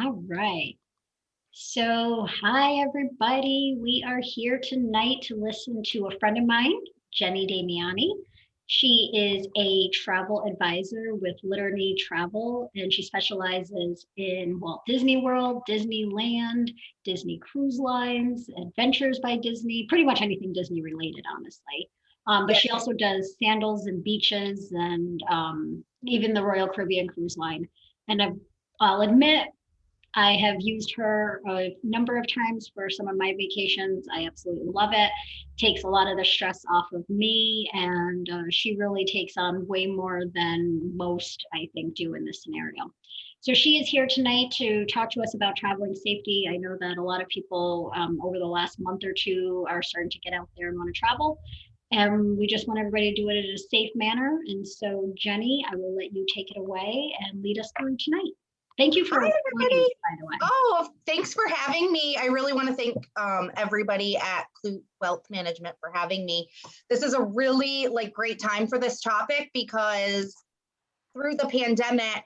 All right. So, hi, everybody. We are here tonight to listen to a friend of mine, Jenny Damiani. She is a travel advisor with Liturny Travel, and she specializes in Walt Disney World, Disneyland, Disney Cruise Lines, Adventures by Disney, pretty much anything Disney related, honestly. But Yeah. she also does sandals and beaches and even the Royal Caribbean Cruise Line. And I'll admit, I have used her a number of times for some of my vacations. I absolutely love it. Takes a lot of the stress off of me, and she really takes on way more than most, I think, do in this scenario. So she is here tonight to talk to us about traveling safety. I know that a lot of people over the last month or two are starting to get out there and want to travel. And we just want everybody to do it in a safe manner. And so, Jenny, I will let you take it away and lead us through tonight. Thank you Hi, for joining everybody. me, by the way. Oh, thanks for having me. I really want to thank everybody at Clute Wealth Management for having me. This is a really great time for this topic because through the pandemic,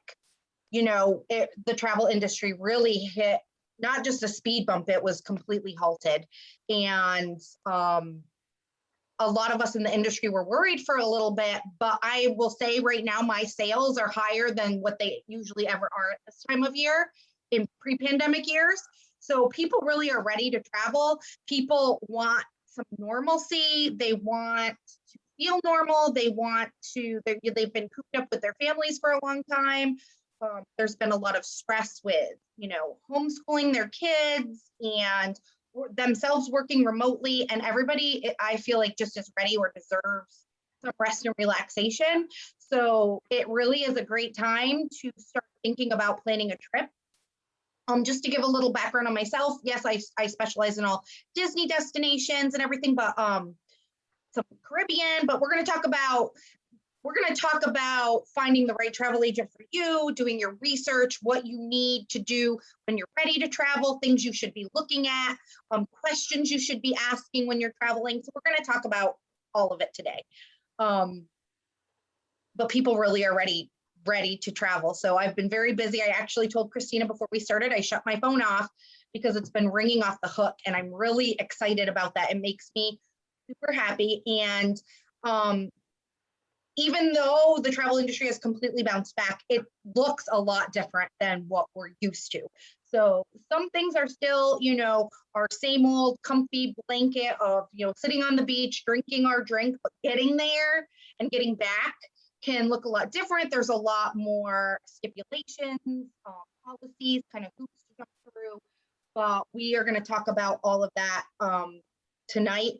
the travel industry really hit not just a speed bump, it was completely halted. And a lot of us in the industry were worried for a little bit, but I will say right now my sales are higher than what they usually ever are at this time of year in pre-pandemic years. So people really are ready to travel. People want some normalcy. They want to feel normal. They've been cooped up with their families for a long time. There's been a lot of stress with, homeschooling their kids and themselves working remotely, and everybody I feel like just is ready or deserves some rest and relaxation. So it really is a great time to start thinking about planning a trip. Just to give a little background on myself, yes, I specialize in all Disney destinations and everything, but some Caribbean, but we're going to talk about finding the right travel agent for you, doing your research, what you need to do when you're ready to travel, things you should be looking at, questions you should be asking when you're traveling. So we're going to talk about all of it today. But people really are ready to travel. So I've been very busy. I actually told Christina before we started, I shut my phone off because it's been ringing off the hook, and I'm really excited about that. It makes me super happy. And even though the travel industry has completely bounced back, it looks a lot different than what we're used to. So some things are still, our same old comfy blanket of, sitting on the beach, drinking our drink, but getting there and getting back can look a lot different. There's a lot more stipulations, policies, kind of hoops to jump through. But we are going to talk about all of that tonight.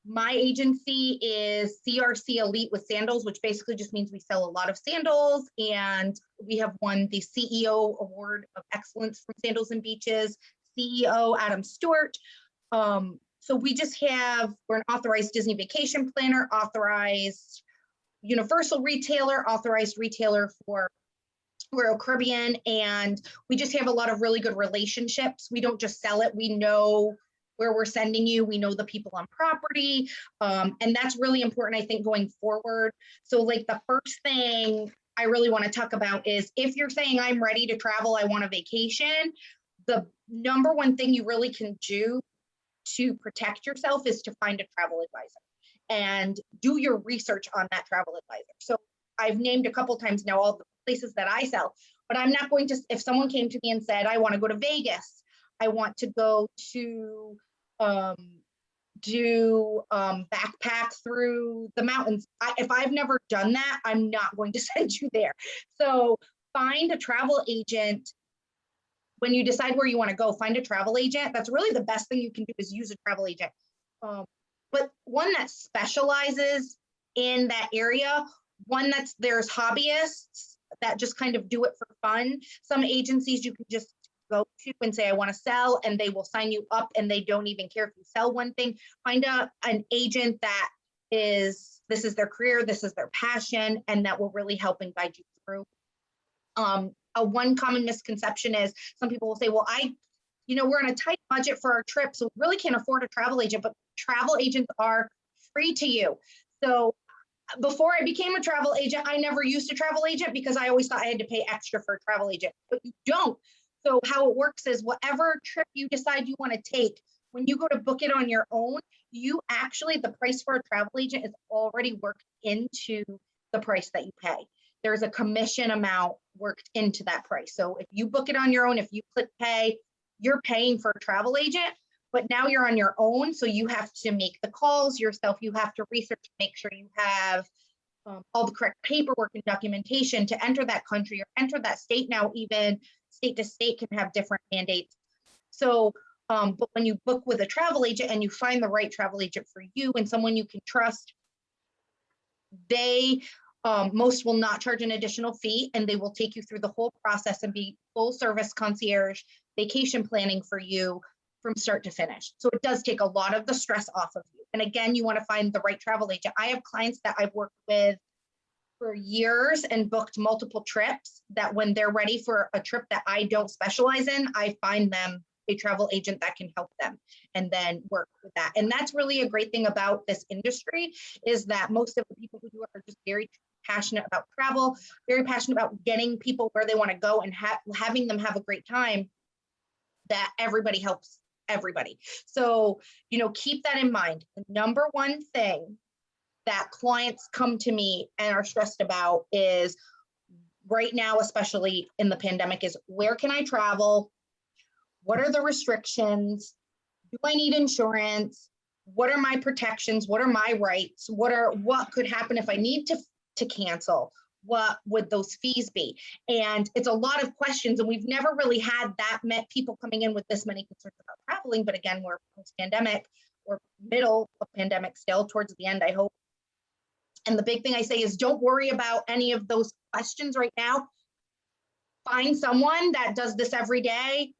My agency is CRC Elite with Sandals, which basically just means we sell a lot of sandals, and we have won the CEO Award of Excellence from Sandals and Beaches, CEO Adam Stewart. So we're an authorized Disney vacation planner, authorized universal retailer, authorized retailer for Royal Caribbean, and we just have a lot of really good relationships. We don't just sell it, we know where we're sending you. We know the people on property. And that's really important, I think, going forward. So the first thing I really want to talk about is if you're saying I'm ready to travel, I want a vacation, the number one thing you really can do to protect yourself is to find a travel advisor and do your research on that travel advisor. So I've named a couple times now all the places that I sell, but I'm not going to, if someone came to me and said, I want to go to Vegas, I want to go to backpack through the mountains. If I've never done that, I'm not going to send you there. So find a travel agent. When you decide where you want to go, find a travel agent. That's really the best thing you can do is use a travel agent. But one that specializes in that area, there's hobbyists that just kind of do it for fun. Some agencies you can just go to and say, I want to sell, and they will sign you up and they don't even care if you sell one thing. Find an agent that this is their career, this is their passion, and that will really help and guide you through. One common misconception is some people will say, well, we're on a tight budget for our trip, so we really can't afford a travel agent, but travel agents are free to you. So before I became a travel agent, I never used a travel agent because I always thought I had to pay extra for a travel agent, but you don't. So how it works is whatever trip you decide you want to take, when you go to book it on your own, you actually, the price for a travel agent is already worked into the price that you pay. There's a commission amount worked into that price. So if you book it on your own, if you click pay, you're paying for a travel agent, but now you're on your own. So you have to make the calls yourself. You have to research, make sure you have all the correct paperwork and documentation to enter that country or enter that state. Now, even state to state can have different mandates. So, but when you book with a travel agent and you find the right travel agent for you and someone you can trust, they most will not charge an additional fee, and they will take you through the whole process and be full service concierge vacation planning for you from start to finish. So it does take a lot of the stress off of you. And again, you want to find the right travel agent. I have clients that I've worked with for years and booked multiple trips, that when they're ready for a trip that I don't specialize in, I find them a travel agent that can help them and then work with that. And that's really a great thing about this industry, is that most of the people who do it are just very passionate about travel, very passionate about getting people where they want to go and having them have a great time, that everybody helps everybody. So, keep that in mind. The number one thing that clients come to me and are stressed about is right now, especially in the pandemic, is where can I travel? What are the restrictions? Do I need insurance? What are my protections? What are my rights? What could happen if I need to cancel? What would those fees be? And it's a lot of questions, and we've never really had that many people coming in with this many concerns about traveling. But again, we're post-pandemic or middle of pandemic still, towards the end, I hope. And the big thing I say is, don't worry about any of those questions right now. Find someone that does this every day,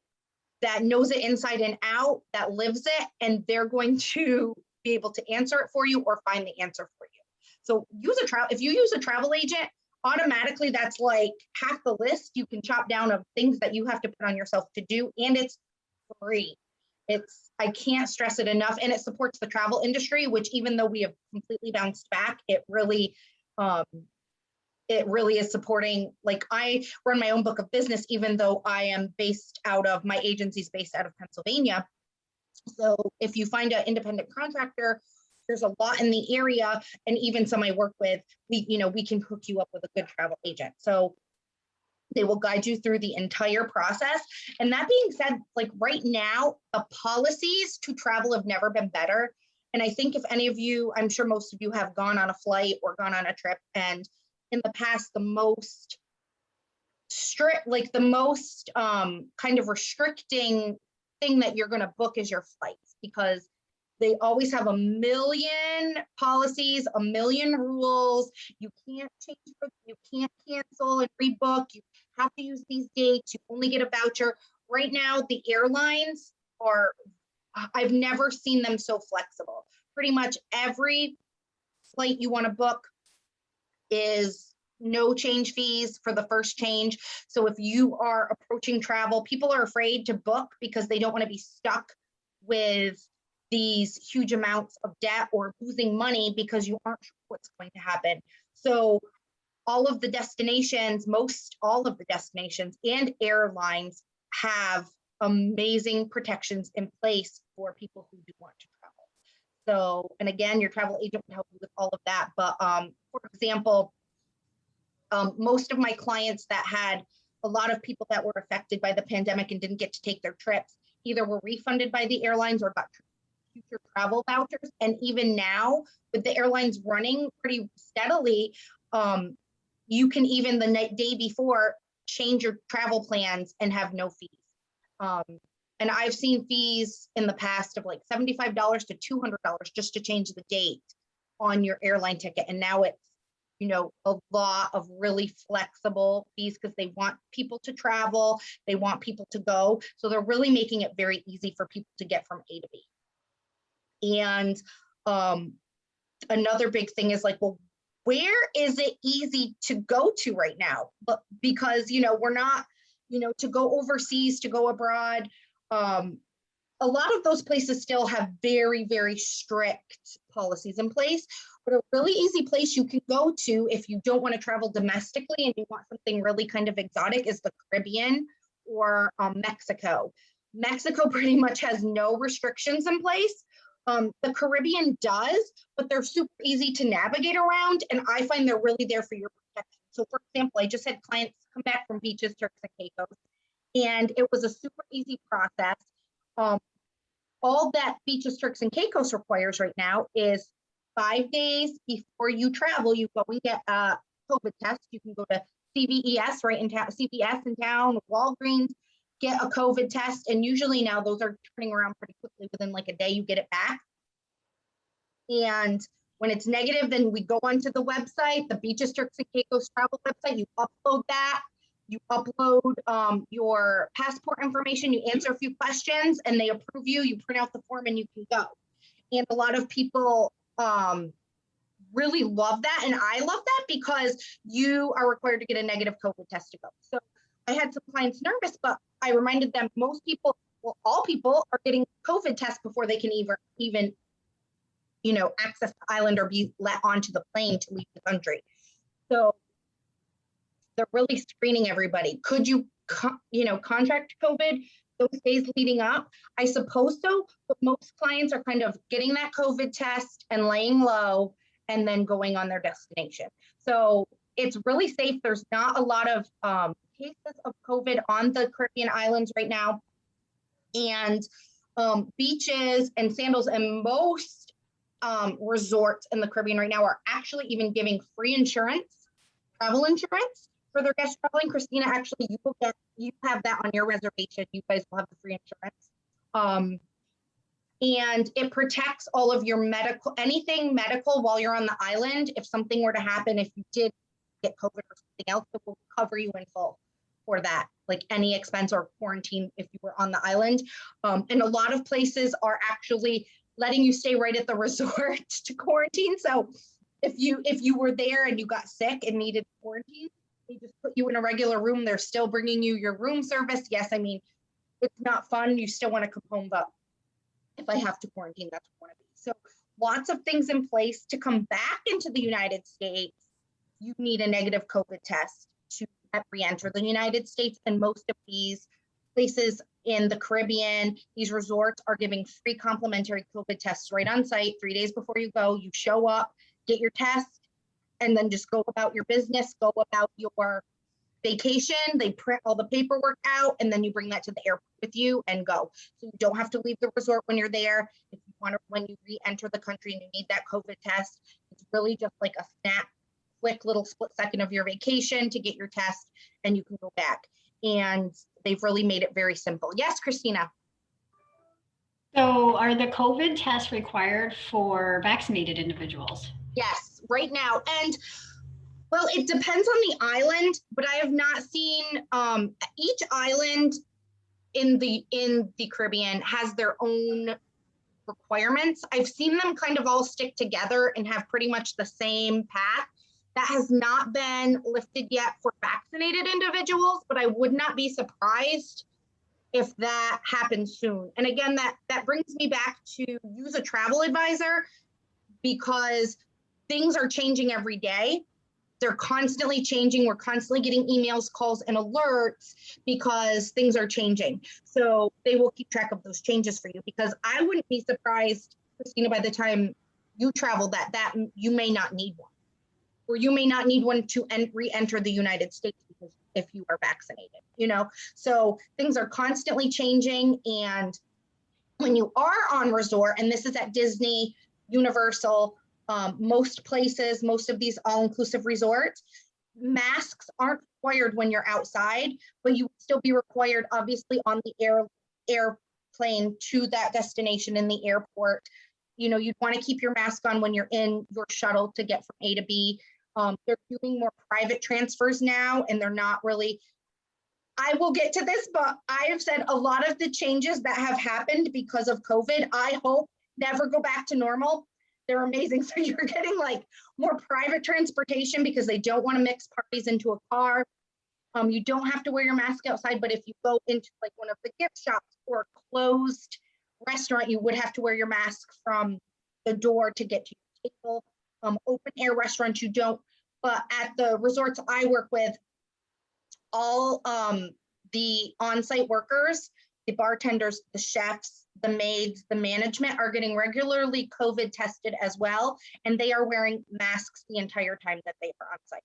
that knows it inside and out, that lives it, and they're going to be able to answer it for you or find the answer for you. So if you use a travel agent, automatically that's like half the list you can chop down of things that you have to put on yourself to do, and it's free. I can't stress it enough, and it supports the travel industry, which, even though we have completely bounced back, it really is supporting. Like, I run my own book of business, even though my agency's based out of Pennsylvania. So if you find an independent contractor, there's a lot in the area, and even some I work with, we can hook you up with a good travel agent. So they will guide you through the entire process. And that being said, like right now, the policies to travel have never been better. And I think if any of you, I'm sure most of you have gone on a flight or gone on a trip, and in the past, the most strict, like the most kind of restricting thing that you're going to book is your flights, because they always have a million policies, a million rules. You can't change, you can't cancel and rebook. You have to use these dates. You only get a voucher. Right now, the airlines I've never seen them so flexible. Pretty much every flight you want to book is no change fees for the first change. So if you are approaching travel, people are afraid to book because they don't want to be stuck with these huge amounts of debt or losing money because you aren't sure what's going to happen. So all of the destinations and airlines have amazing protections in place for people who do want to travel. So, and again, your travel agent would help you with all of that. But for example, most of my clients that had a lot of people that were affected by the pandemic and didn't get to take their trips either were refunded by the airlines or got future travel vouchers. And even now, with the airlines running pretty steadily, you can even the day before change your travel plans and have no fees. And I've seen fees in the past of like $75 to $200 just to change the date on your airline ticket. And now it's, a lot of really flexible fees because they want people to travel, they want people to go. So they're really making it very easy for people to get from A to B. And another big thing is like, well, where is it easy to go to right now? But because, we're not, to go overseas, to go abroad, a lot of those places still have very, very strict policies in place. But a really easy place you can go to if you don't want to travel domestically and you want something really kind of exotic is the Caribbean or Mexico. Mexico pretty much has no restrictions in place. The Caribbean does, but they're super easy to navigate around, and I find they're really there for your protection. So for example, I just had clients come back from beaches, Turks and Caicos, and it was a super easy process. All that beaches, Turks and Caicos requires right now is 5 days before you travel, you go and get a COVID test. You can go to CVES right in town, CVS in town, Walgreens, get a COVID test. And usually now those are turning around pretty quickly. Within like a day, you get it back. And when it's negative, then we go onto the website, the Beaches, Turks and Caicos travel website, you upload that. You upload your passport information, you answer a few questions and they approve you, you print out the form and you can go. And a lot of people really love that. And I love that because you are required to get a negative COVID test to go. So I had some clients nervous, but I reminded them most people, well, all people are getting COVID tests before they can even access the island or be let onto the plane to leave the country. So they're really screening everybody. Could you, contract COVID those days leading up? I suppose so, but most clients are kind of getting that COVID test and laying low and then going on their destination. So it's really safe. There's not a lot of cases of COVID on the Caribbean islands right now. And beaches and sandals and most resorts in the Caribbean right now are actually even giving free insurance, travel insurance, for their guests traveling. Christina, actually, you have that on your reservation. You guys will have the free insurance. And it protects all of your anything medical while you're on the island. If something were to happen, if you did get COVID or something else, it will cover you in full for that, like any expense or quarantine if you were on the island. And a lot of places are actually letting you stay right at the resort to quarantine. So if you were there and you got sick and needed quarantine, they just put you in a regular room. They're still bringing you your room service. Yes, I mean, it's not fun. You still want to come home, but if I have to quarantine, that's what I want to be. So lots of things in place to come back into the United States. You need a negative COVID test to re-enter the United States. And most of these places in the Caribbean, these resorts are giving free complimentary COVID tests right on site 3 days before you go. You show up, get your test, and then just go about your business, go about your vacation. They print all the paperwork out, and then you bring that to the airport with you and go. So you don't have to leave the resort when you're there. If you want to, when you re-enter the country and you need that COVID test, it's really just like a snap, quick little split second of your vacation to get your test, and you can go back. And they've really made it very simple. Yes, Christina. So are the COVID tests required for vaccinated individuals? Yes, right now. And well, it depends on the island, but I have not seen each island in the Caribbean has their own requirements. I've seen them kind of all stick together and have pretty much the same path. That has not been lifted yet for vaccinated individuals, but I would not be surprised if that happens soon. And again, that brings me back to use a travel advisor, because things are changing every day. They're constantly changing. We're constantly getting emails, calls, and alerts because things are changing. So they will keep track of those changes for you, because I wouldn't be surprised, Christina, by the time you travel that you may not need one, or you may not need one to re-enter the United States because if you are vaccinated, So things are constantly changing. And when you are on resort, and this is at Disney, Universal, most places, most of these all-inclusive resorts, masks aren't required when you're outside, but you would still be required, obviously, on the airplane to that destination in the airport. You'd want to keep your mask on when you're in your shuttle to get from A to B. They're doing more private transfers now, and they're not really, I will get to this, but I have said a lot of the changes that have happened because of COVID, I hope never go back to normal. They're amazing. So you're getting like more private transportation because they don't want to mix parties into a car. You don't have to wear your mask outside, but if you go into like one of the gift shops or a closed restaurant, you would have to wear your mask from the door to get to your table. Open air restaurants, you don't. But at the resorts I work with, all the on-site workers, the bartenders, the chefs, the maids, the management are getting regularly COVID tested as well, and they are wearing masks the entire time that they are on site.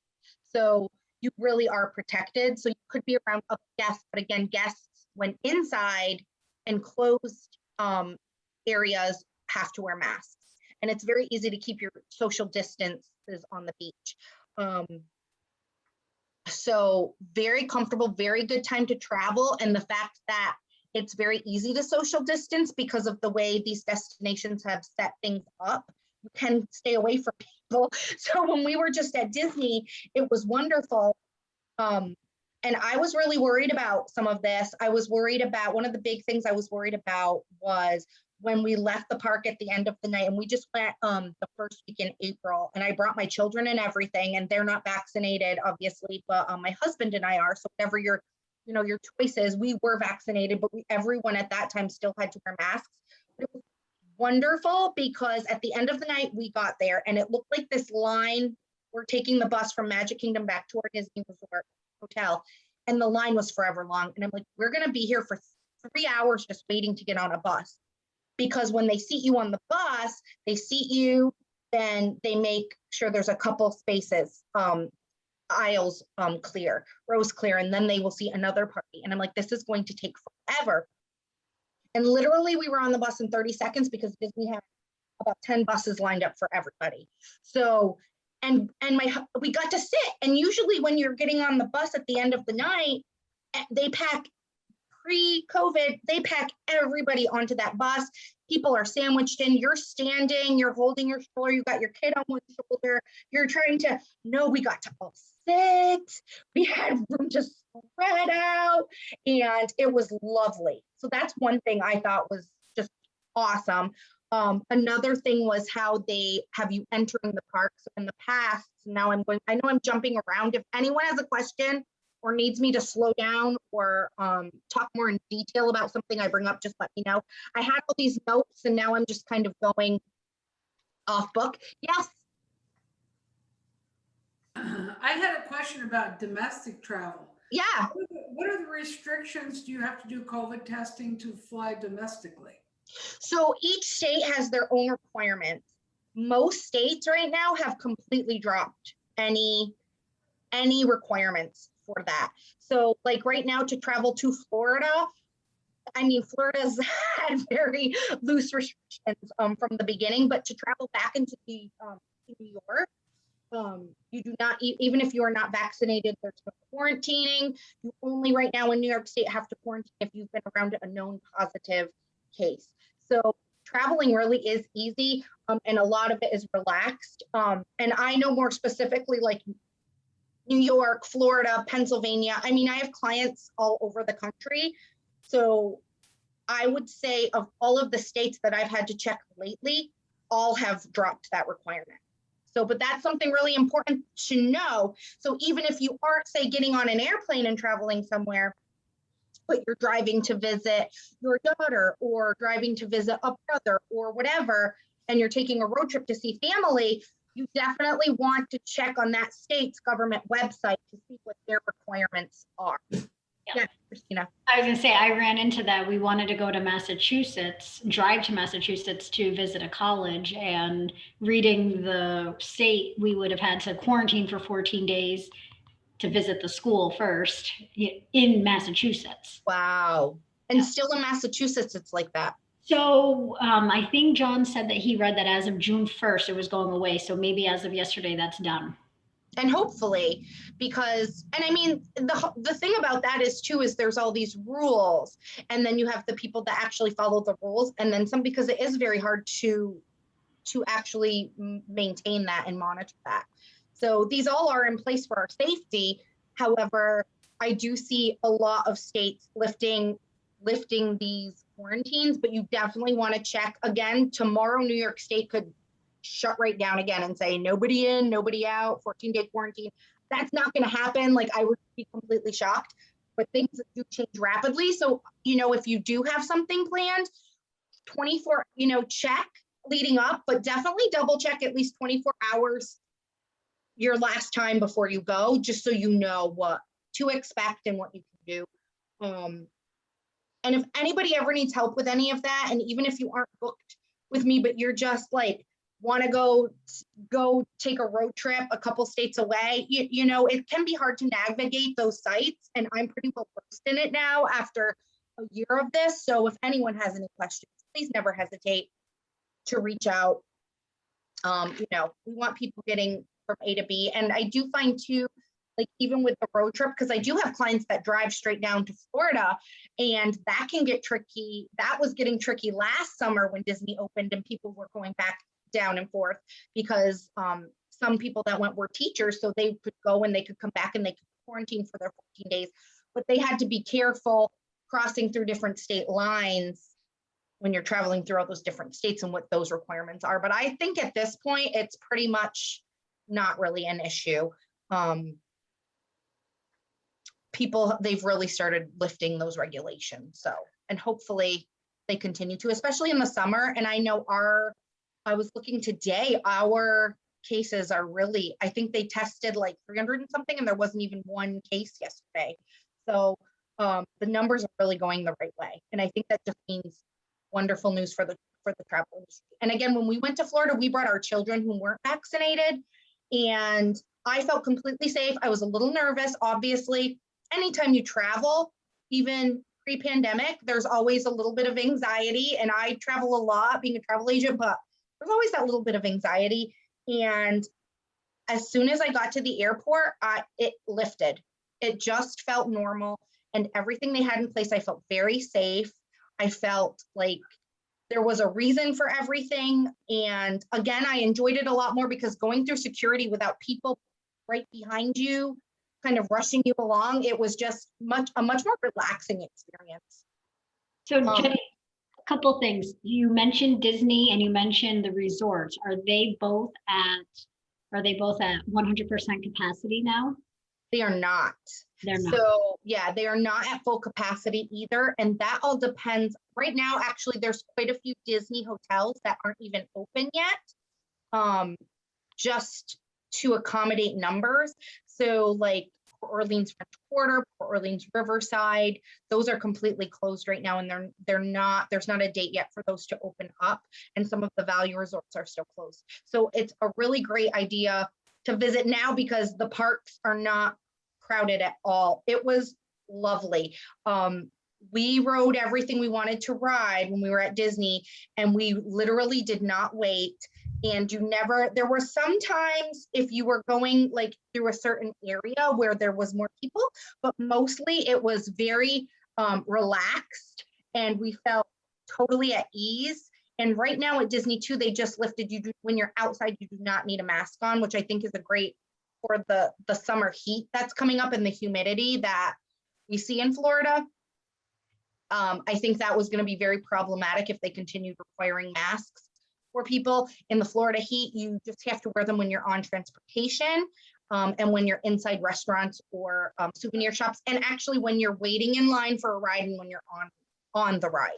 So you really are protected. So you could be around other guests, but again, guests when inside and closed areas have to wear masks. And it's very easy to keep your social distances on the beach. So very comfortable, very good time to travel. And the fact that it's very easy to social distance because of the way these destinations have set things up. You can stay away from people. So when we were just at Disney, it was wonderful. And I was really worried about some of this. I was worried about, one of the big things I was worried about was when we left the park at the end of the night, and we just went the first week in April, and I brought my children and everything, and they're not vaccinated, obviously, but my husband and I are. So whatever your choices, we were vaccinated, but everyone at that time still had to wear masks. It was wonderful because at the end of the night we got there and it looked like this line. We're taking the bus from Magic Kingdom back to our Disney Resort hotel, and the line was forever long. And I'm like, we're going to be here for 3 hours just waiting to get on a bus, because when they seat you on the bus, they seat you, then they make sure there's a couple spaces, aisles clear, rows clear, and then they will see another party. And I'm like, this is going to take forever. And literally we were on the bus in 30 seconds because Disney had about 10 buses lined up for everybody. So, and we got to sit. And usually when you're getting on the bus at the end of the night, they pack, pre-COVID, they pack everybody onto that bus. People are sandwiched in, you're standing, you're holding your stroller, you got your kid on one shoulder, you're trying to, no, we got to all sit, we had room to spread out, and it was lovely. So that's one thing I thought was just awesome. Another thing was how they have you entering the parks in the past. Now I know I'm jumping around. If anyone has a question or needs me to slow down or talk more in detail about something I bring up, just let me know. I had all these notes and now I'm just kind of going off book. Yes. I had a question about domestic travel. Yeah. What are the restrictions? Do you have to do COVID testing to fly domestically? So each state has their own requirements. Most states right now have completely dropped any requirements for that. So like right now to travel to Florida, I mean, Florida's had very loose restrictions from the beginning, but to travel back into New York, you do not, even if you are not vaccinated, there's no quarantining. You only right now in New York State have to quarantine if you've been around a known positive case. So traveling really is easy, and a lot of it is relaxed. And I know more specifically like New York, Florida, Pennsylvania. I mean, I have clients all over the country. So I would say of all of the states that I've had to check lately, all have dropped that requirement. So, but that's something really important to know. So even if you aren't, say, getting on an airplane and traveling somewhere, but you're driving to visit your daughter or driving to visit a brother or whatever, and you're taking a road trip to see family, you definitely want to check on that state's government website to see what their requirements are. Yeah, Christina. I was gonna say, I ran into that. We wanted to go to Massachusetts, drive to Massachusetts to visit a college, and reading the state, we would have had to quarantine for 14 days to visit the school first in Massachusetts. Wow. And still in Massachusetts, it's like that. So I think John said that he read that as of June 1st, it was going away. So maybe as of yesterday, that's done. And hopefully, because, and I mean, the thing about that is too, is there's all these rules, and then you have the people that actually follow the rules, and then some, because it is very hard to actually maintain that and monitor that. So these all are in place for our safety. However, I do see a lot of states lifting these quarantines, but you definitely want to check again. Tomorrow, New York State could shut right down again and say nobody in, nobody out, 14-day quarantine. That's not going to happen. Like, I would be completely shocked, but things do change rapidly. So, if you do have something planned, 24, check leading up, but definitely double check at least 24 hours your last time before you go, just so you know what to expect and what you can do. And if anybody ever needs help with any of that, and even if you aren't booked with me, but you're just like, want to go take a road trip a couple states away, you know, it can be hard to navigate those sites. And I'm pretty well versed in it now after a year of this. So if anyone has any questions, please never hesitate to reach out. You know, we want people getting from A to B. And I do find too, like even with the road trip, because I do have clients that drive straight down to Florida, and that can get tricky. That was getting tricky last summer when Disney opened and people were going back down and forth because some people that went were teachers, so they could go and they could come back and they could quarantine for their 14 days, but they had to be careful crossing through different state lines when you're traveling through all those different states and what those requirements are. But I think at this point, it's pretty much not really an issue. People, they've really started lifting those regulations. So, and hopefully they continue to, especially in the summer. And I know I was looking today, our cases are really, I think they tested like 300 and something, and there wasn't even one case yesterday. So the numbers are really going the right way. And I think that just means wonderful news for the travel industry. And again, when we went to Florida, we brought our children who weren't vaccinated, and I felt completely safe. I was a little nervous, obviously. Anytime you travel, even pre-pandemic, there's always a little bit of anxiety, and I travel a lot being a travel agent, but there's always that little bit of anxiety. And as soon as I got to the airport, it lifted. It just felt normal, and everything they had in place, I felt very safe. I felt like there was a reason for everything. And again, I enjoyed it a lot more because going through security without people right behind you, kind of rushing you along, it was just a much more relaxing experience. So Jenny, a couple things. You mentioned Disney and you mentioned the resorts. Are they both at 100% capacity now? They are not. They're not. So yeah, they are not at full capacity either. And that all depends. Right now, actually, there's quite a few Disney hotels that aren't even open yet, just to accommodate numbers. So like Port Orleans French Quarter, Port Orleans Riverside, those are completely closed right now, and there's not a date yet for those to open up. And some of the value resorts are still closed. So it's a really great idea to visit now because the parks are not crowded at all. It was lovely. We rode everything we wanted to ride when we were at Disney, and we literally did not wait. And there were sometimes if you were going like through a certain area where there was more people, but mostly it was very relaxed, and we felt totally at ease. And right now at Disney too, they just lifted when you're outside, you do not need a mask on, which I think is a great for the summer heat that's coming up and the humidity that we see in Florida. I think that was going to be very problematic if they continued requiring masks for people. In the Florida heat, you just have to wear them when you're on transportation, and when you're inside restaurants or souvenir shops, and actually when you're waiting in line for a ride and when you're on the ride.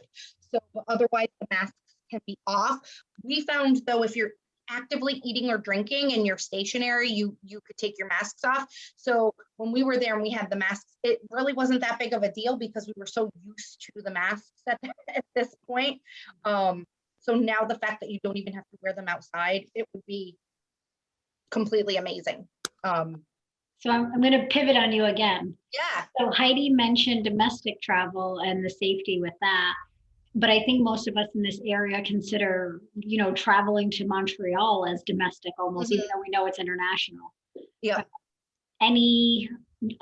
So otherwise the masks can be off. We found though, if you're actively eating or drinking and you're stationary, you could take your masks off. So when we were there and we had the masks, it really wasn't that big of a deal because we were so used to the masks at this point. So now the fact that you don't even have to wear them outside, it would be completely amazing. So I'm going to pivot on you again. Yeah. So Heidi mentioned domestic travel and the safety with that. But I think most of us in this area consider, traveling to Montreal as domestic almost, even though we know it's international. Yeah. Any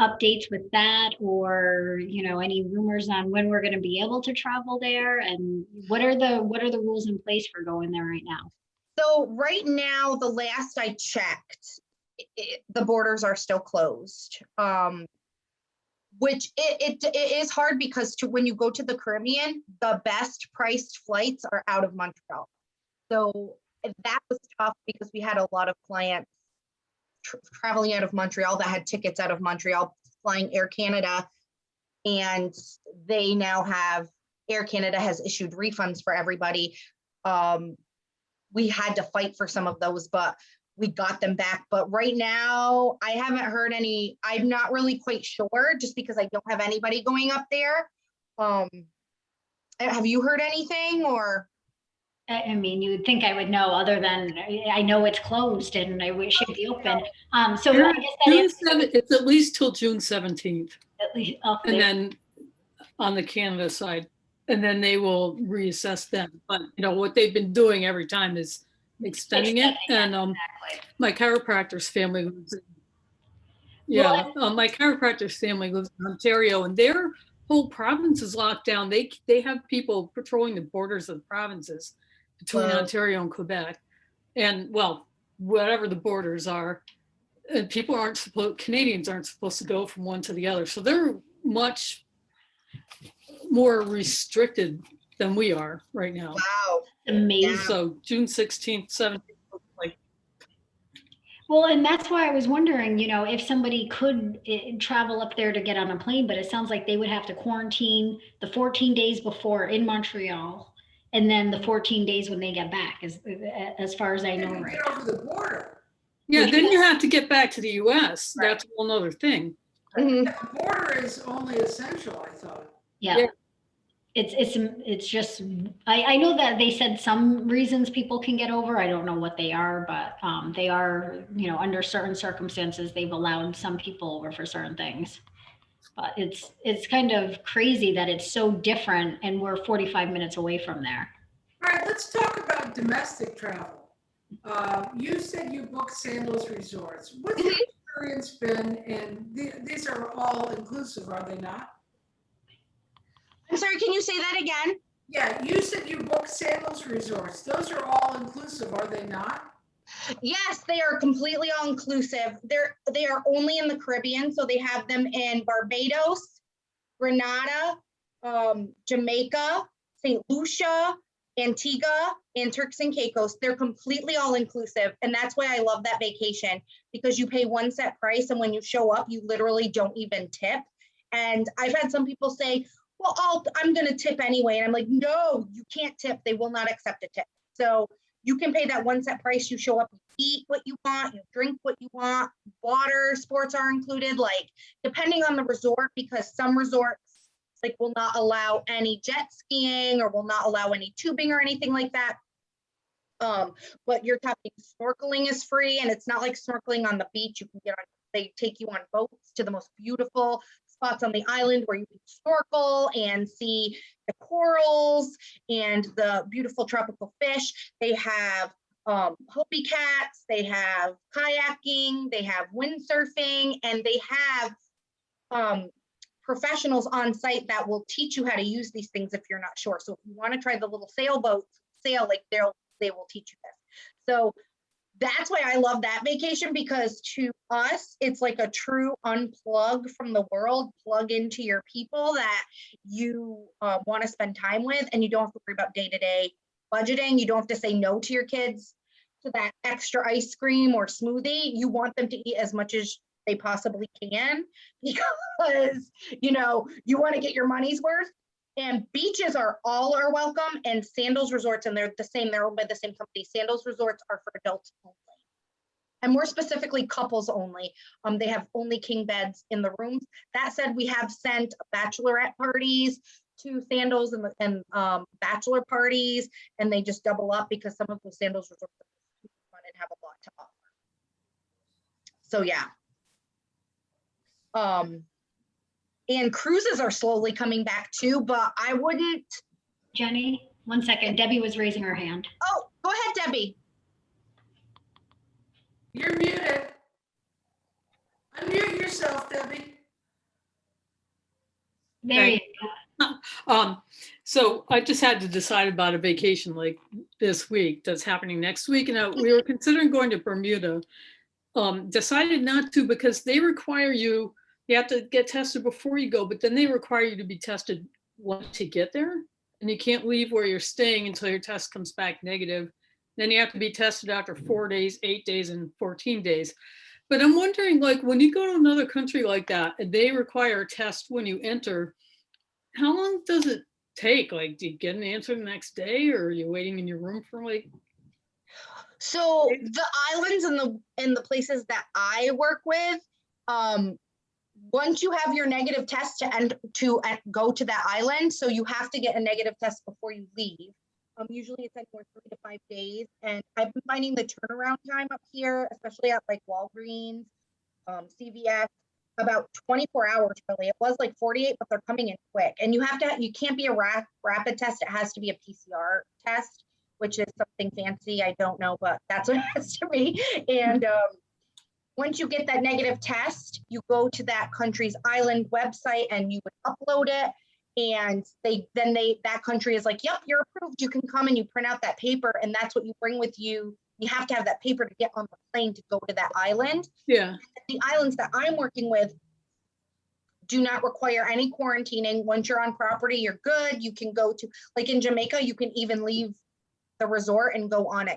updates with that, or any rumors on when we're going to be able to travel there, and what are the rules in place for going there right now? So right now, the last I checked, the borders are still closed. Which it is hard because when you go to the Caribbean, the best priced flights are out of Montreal. So that was tough because we had a lot of clients traveling out of Montreal that had tickets out of Montreal flying Air Canada, and they now have, Air Canada has issued refunds for everybody. We had to fight for some of those, but we got them back. But right now, I haven't heard any. I'm not really quite sure, just because I don't have anybody going up there. Have you heard anything, or? I mean, you would think I would know, other than I know it's closed and I wish it'd be open. So I guess that June is 7th, it's at least till June 17th. at least up And there. then on the Canada side, and then they will reassess them. But what they've been doing every time is extending it. And Exactly. my chiropractor's family lives in, Well, my chiropractor's family lives in Ontario, and their whole province is locked down. They have people patrolling the borders of the provinces between Wow. Ontario and Quebec, and well, whatever the borders are. And Canadians aren't supposed to go from one to the other, so they're much more restricted than we are right now. Wow. amazing. So June 16th, 17th, like, Well, and that's why I was wondering, if somebody could travel up there to get on a plane, but it sounds like they would have to quarantine the 14 days before in Montreal, and then the 14 days when they get back, as far as I know, right? Get over the border. yeah, Would then you- you have to get back to the US. Right. That's a whole nother thing. Mhm. The border is only essential, I thought. Yeah. Yeah. It's just, I know that they said some reasons people can get over. I don't know what they are, but they are, under certain circumstances, they've allowed some people over for certain things. But it's kind of crazy that it's so different and we're 45 minutes away from there. All right, let's talk about domestic travel. You said you booked Sandals Resorts. What's your experience been? And these are all inclusive, are they not? I'm sorry, can you say that again? Yeah, you said you booked Sandals Resorts. Those are all inclusive, are they not? Yes, they are completely all inclusive. They are only in the Caribbean, so they have them in Barbados, Grenada, Jamaica, St. Lucia, Antigua, and Turks and Caicos. They're completely all inclusive, and that's why I love that vacation, because you pay one set price, and when you show up, you literally don't even tip. And I've had some people say, well, I'm going to tip anyway. And I'm like, no, you can't tip. They will not accept a tip. So you can pay that one set price. You show up, you eat what you want, you drink what you want. Water sports are included, like depending on the resort, because some resorts like will not allow any jet skiing or will not allow any tubing or anything like that. But you're talking snorkeling is free, and it's not like snorkeling on the beach. You can get on, they take you on boats to the most beautiful spots on the island where you can snorkel and see the corals and the beautiful tropical fish. They have Hopi cats, they have kayaking, they have windsurfing, and they have professionals on site that will teach you how to use these things if you're not sure. So if you want to try the little sailboat sail, like they will teach you this. So that's why I love that vacation, because to us, it's like a true unplug from the world, plug into your people that you want to spend time with, and you don't have to worry about day-to-day budgeting. You don't have to say no to your kids to that extra ice cream or smoothie. You want them to eat as much as they possibly can, because, you want to get your money's worth. And beaches are welcome, and Sandals Resorts, and they're owned by the same company. Sandals Resorts are for adults only, and more specifically couples only. They have only king beds in the rooms. That said, we have sent bachelorette parties to Sandals and bachelor parties, and they just double up because some of the Sandals Resorts are fun and have a lot to offer. So yeah. And cruises are slowly coming back too, but I wouldn't. Jenny, 1 second. Debbie was raising her hand. Oh, go ahead, Debbie. You're muted. Unmute yourself, Debbie. There you go. So I just had to decide about a vacation like this week that's happening next week. And we were considering going to Bermuda. Decided not to, because they require you have to get tested before you go, but then they require you to be tested once you get there. And you can't leave where you're staying until your test comes back negative. Then you have to be tested after 4 days, 8 days, and 14 days. But I'm wondering, like, when you go to another country like that, and they require a test when you enter, how long does it take? Like, do you get an answer the next day, or are you waiting in your room for like? So the islands and the places that I work with, once you have your negative test to go to that island, so you have to get a negative test before you leave. Usually it's anywhere 3 to 5 days, and I've been finding the turnaround time up here, especially at like Walgreens, CVS, about 24 hours really. It was like 48, but they're coming in quick. And you can't be a rapid test. It has to be a PCR test, which is something fancy. I don't know, but that's what it has to be. And once you get that negative test, you go to that country's island website and you would upload it. And that country is like, yep, you're approved. You can come and you print out that paper, and that's what you bring with you. You have to have that paper to get on the plane to go to that island. Yeah. The islands that I'm working with do not require any quarantining. Once you're on property, you're good. You can go to, like in Jamaica, you can even leave the resort and go on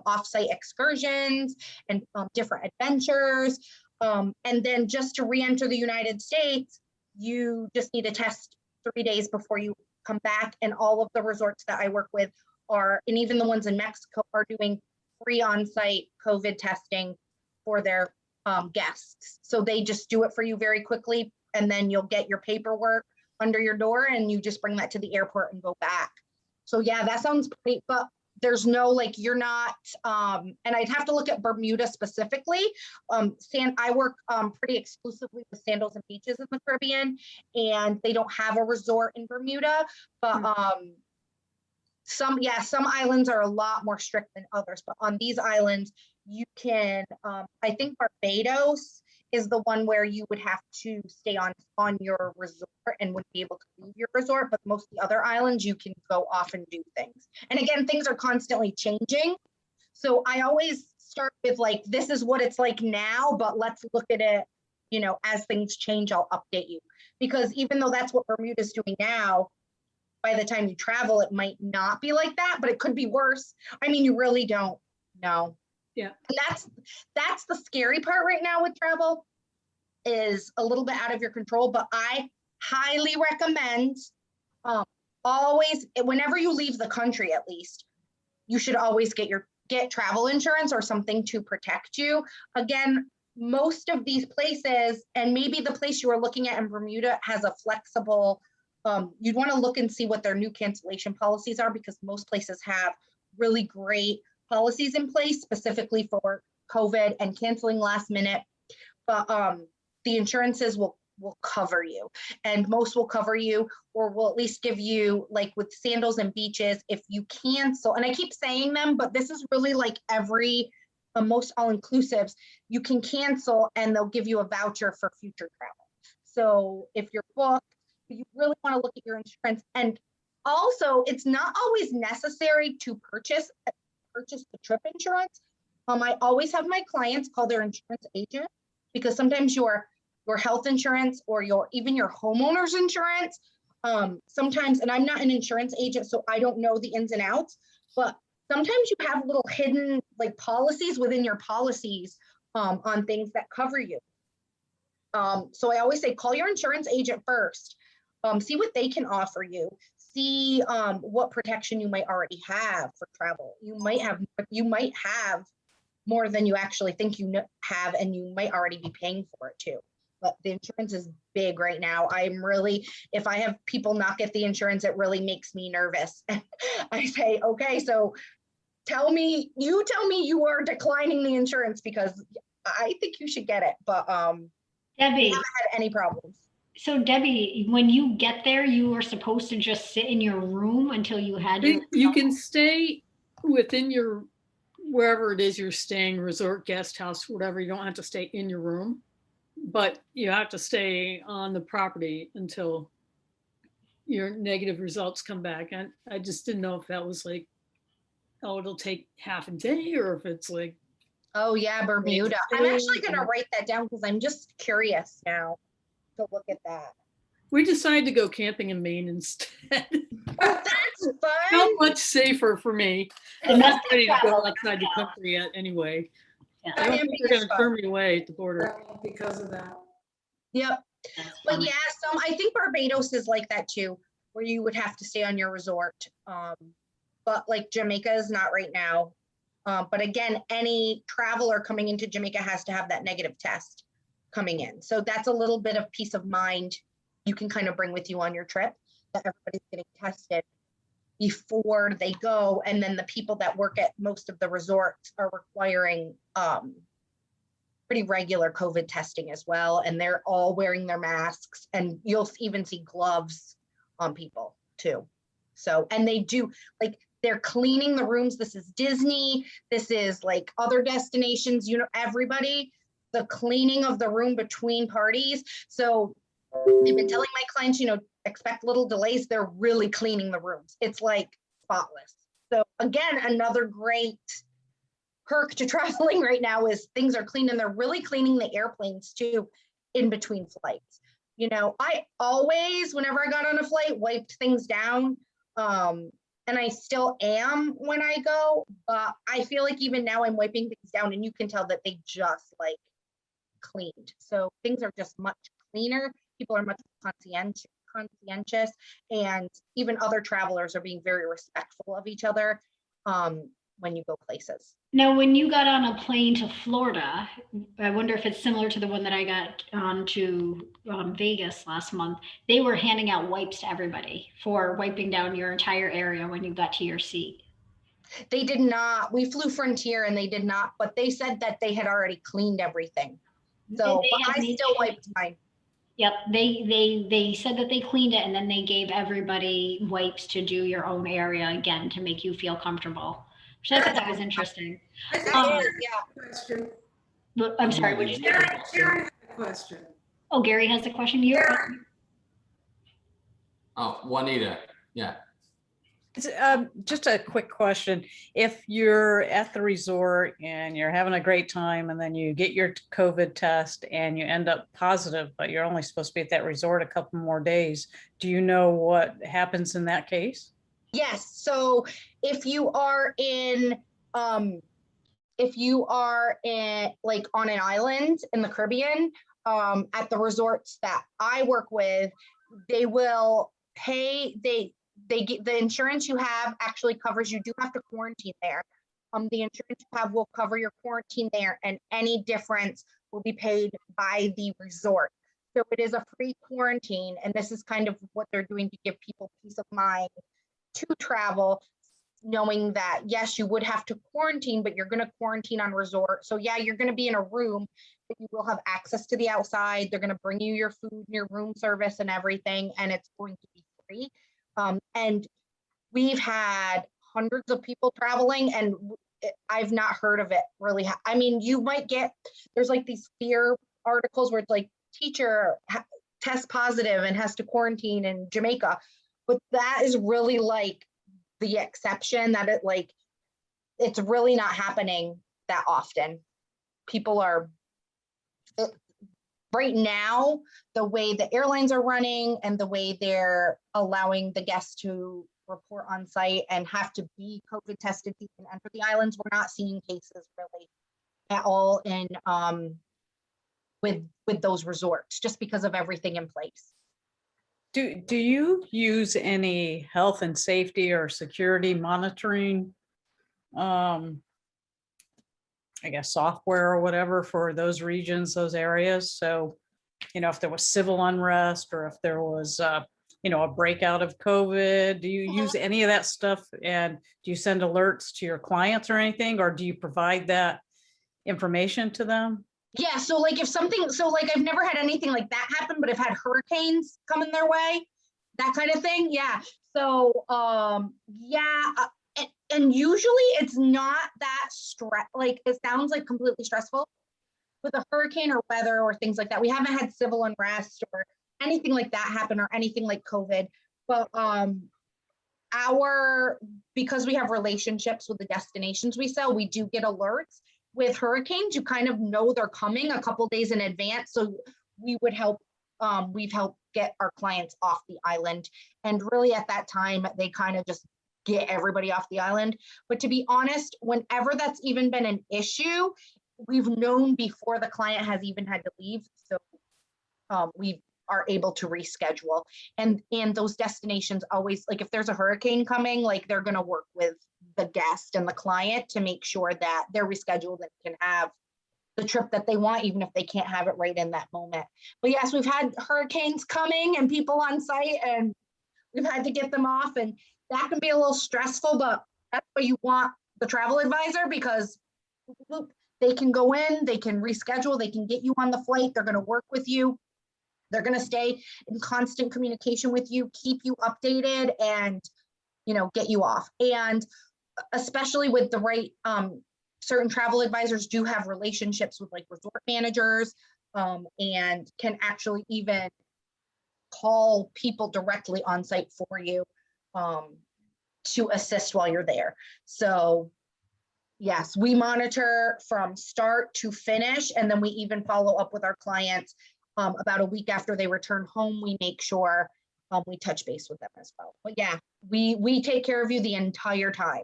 off-site excursions and different adventures. And then just to re-enter the United States, you just need a test 3 days before you come back. And all of the resorts that I work with and even the ones in Mexico, are doing free on-site COVID testing for their guests. So they just do it for you very quickly, and then you'll get your paperwork under your door and you just bring that to the airport and go back. So yeah, that sounds great, but there's no, like, you're not, and I'd have to look at Bermuda specifically. I work pretty exclusively with Sandals and Beaches in the Caribbean, and they don't have a resort in Bermuda, but some islands are a lot more strict than others, but on these islands, you can, I think Barbados is the one where you would have to stay on your resort and would be able to leave your resort, but most of the other islands, you can go off and do things. And again, things are constantly changing. So I always start with like, this is what it's like now, but let's look at it, as things change, I'll update you. Because even though that's what Bermuda's doing now, by the time you travel, it might not be like that, but it could be worse. I mean, you really don't know. Yeah. And that's the scary part right now with travel, is a little bit out of your control, but I highly recommend always, whenever you leave the country, at least, you should always get travel insurance or something to protect you. Again, most of these places, and maybe the place you are looking at in Bermuda has a flexible, you'd want to look and see what their new cancellation policies are, because most places have really great policies in place specifically for COVID and canceling last minute. But the insurances will cover you, and most will cover you, or will at least give you, like with Sandals and Beaches, if you cancel, and I keep saying them, but this is really like most all-inclusives, you can cancel and they'll give you a voucher for future travel. So if you're booked, you really want to look at your insurance. And also, it's not always necessary to purchase the trip insurance. I always have my clients call their insurance agent, because sometimes your health insurance or even your homeowner's insurance, sometimes, and I'm not an insurance agent, so I don't know the ins and outs, but sometimes you have little hidden like policies within your policies on things that cover you. So I always say, call your insurance agent first, see what they can offer you, see what protection you might already have for travel. You might have more than you actually think you have, and you might already be paying for it too. But the insurance is big right now. If I have people not get the insurance, it really makes me nervous. I say, okay, so tell me you are declining the insurance, because I think you should get it. But Debbie, we haven't had any problems. So Debbie, when you get there, you are supposed to just sit in your room until you had your. You can stay within your, wherever it is you're staying, resort, guest house, whatever. You don't have to stay in your room, but you have to stay on the property until your negative results come back. And I just didn't know if that was like, oh, it'll take half a day, or if it's like. Oh yeah, Bermuda. I'm actually going to write that down, because I'm just curious now to look at that. We decided to go camping in Maine instead. Oh, that's fun. Felt much safer for me. I'm not ready to go outside the country yet anyway. Yeah. I don't think they're going to turn me away at the border. Because of that. Yep. But yeah, I think Barbados is like that too, where you would have to stay on your resort. But like Jamaica is not right now. But again, any traveler coming into Jamaica has to have that negative test coming in. So that's a little bit of peace of mind you can kind of bring with you on your trip, that everybody's getting tested before they go. And then the people that work at most of the resorts are requiring pretty regular COVID testing as well. And they're all wearing their masks, and you'll even see gloves on people too. So, and they do, like, they're cleaning the rooms. This is Disney. This is like other destinations, you know, everybody, the cleaning of the room between parties. So they've been telling my clients, you know, expect little delays. They're really cleaning the rooms. It's like spotless. So again, another great perk to traveling right now is things are clean, and they're really cleaning the airplanes too in between flights. You know, I always, whenever I got on a flight, wiped things down. And I still am when I go, but I feel like even now I'm wiping things down, and you can tell that they just like cleaned. So things are just much cleaner. People are much conscientious, and even other travelers are being very respectful of each other when you go places. Now, when you got on a plane to Florida, I wonder if it's similar to the one that I got on to Vegas last month. They were handing out wipes to everybody for wiping down your entire area when you got to your seat. They did not. We flew Frontier, and they did not, but they said that they had already cleaned everything. So but I still wiped mine. Yep, they said that they cleaned it, and then they gave everybody wipes to do your own area again to make you feel comfortable. So I thought that was interesting. I think Um, Gary yeah. has a question. I'm sorry, what did you say? Gary has a question. Oh, Gary has a question. You? Gary. Oh, Juanita, yeah. It's, just a quick question. If you're at the resort and you're having a great time, and then you get your COVID test and you end up positive, but you're only supposed to be at that resort a couple more days, do you know what happens in that case? Yes. So if you are in like on an island in the Caribbean, at the resorts that I work with, they will pay, they get the insurance you have actually covers, you do have to quarantine there. The insurance you have will cover your quarantine there, and any difference will be paid by the resort. So it is a free quarantine, and this is kind of what they're doing to give people peace of mind to travel, knowing that yes, you would have to quarantine, but you're going to quarantine on resort. So yeah, you're going to be in a room, but you will have access to the outside. They're going to bring you your food, your room service and everything, and it's going to be free. And we've had hundreds of people traveling, and I've not heard of it really. I mean, you might get, there's like these fear articles where it's like teacher tests positive and has to quarantine in Jamaica. But that is really like the exception, that it's really not happening that often. People are, right now, the way the airlines are running and the way they're allowing the guests to report on site and have to be COVID tested to even enter the islands, we're not seeing cases really at all in with those resorts, just because of everything in place. Do you use any health and safety or security monitoring, I guess, software or whatever for those regions, those areas? So, you know, if there was civil unrest, or if there was, you know, a breakout of COVID, do you use any of that stuff? And do you send alerts to your clients or anything, or do you provide that information to them? Yeah, so like if something, so like I've never had anything like that happen, but I've had hurricanes coming their way, that kind of thing. Yeah. So and usually it's not that like it sounds like completely stressful with a hurricane or weather or things like that. We haven't had civil unrest or anything like that happen, or anything like COVID. But because we have relationships with the destinations we sell, we do get alerts. With hurricanes, you kind of know they're coming a couple days in advance. So we would help, we've helped get our clients off the island. And really at that time, they kind of just get everybody off the island. But to be honest, whenever that's even been an issue, we've known before the client has even had to leave. So we are able to reschedule. And those destinations always, like if there's a hurricane coming, like they're going to work with the guest and the client to make sure that they're rescheduled and can have the trip that they want, even if they can't have it right in that moment. But yes, we've had hurricanes coming and people on site, and we've had to get them off, and that can be a little stressful, but that's why you want the travel advisor, because they can go in, they can reschedule, they can get you on the flight, they're going to work with you. They're going to stay in constant communication with you, keep you updated, and, you know, get you off. And especially with the right, certain travel advisors do have relationships with like resort managers, and can actually even call people directly on site for you, to assist while you're there. So yes, we monitor from start to finish, and then we even follow up with our clients about a week after they return home. We make sure we touch base with them as well. But yeah, we take care of you the entire time.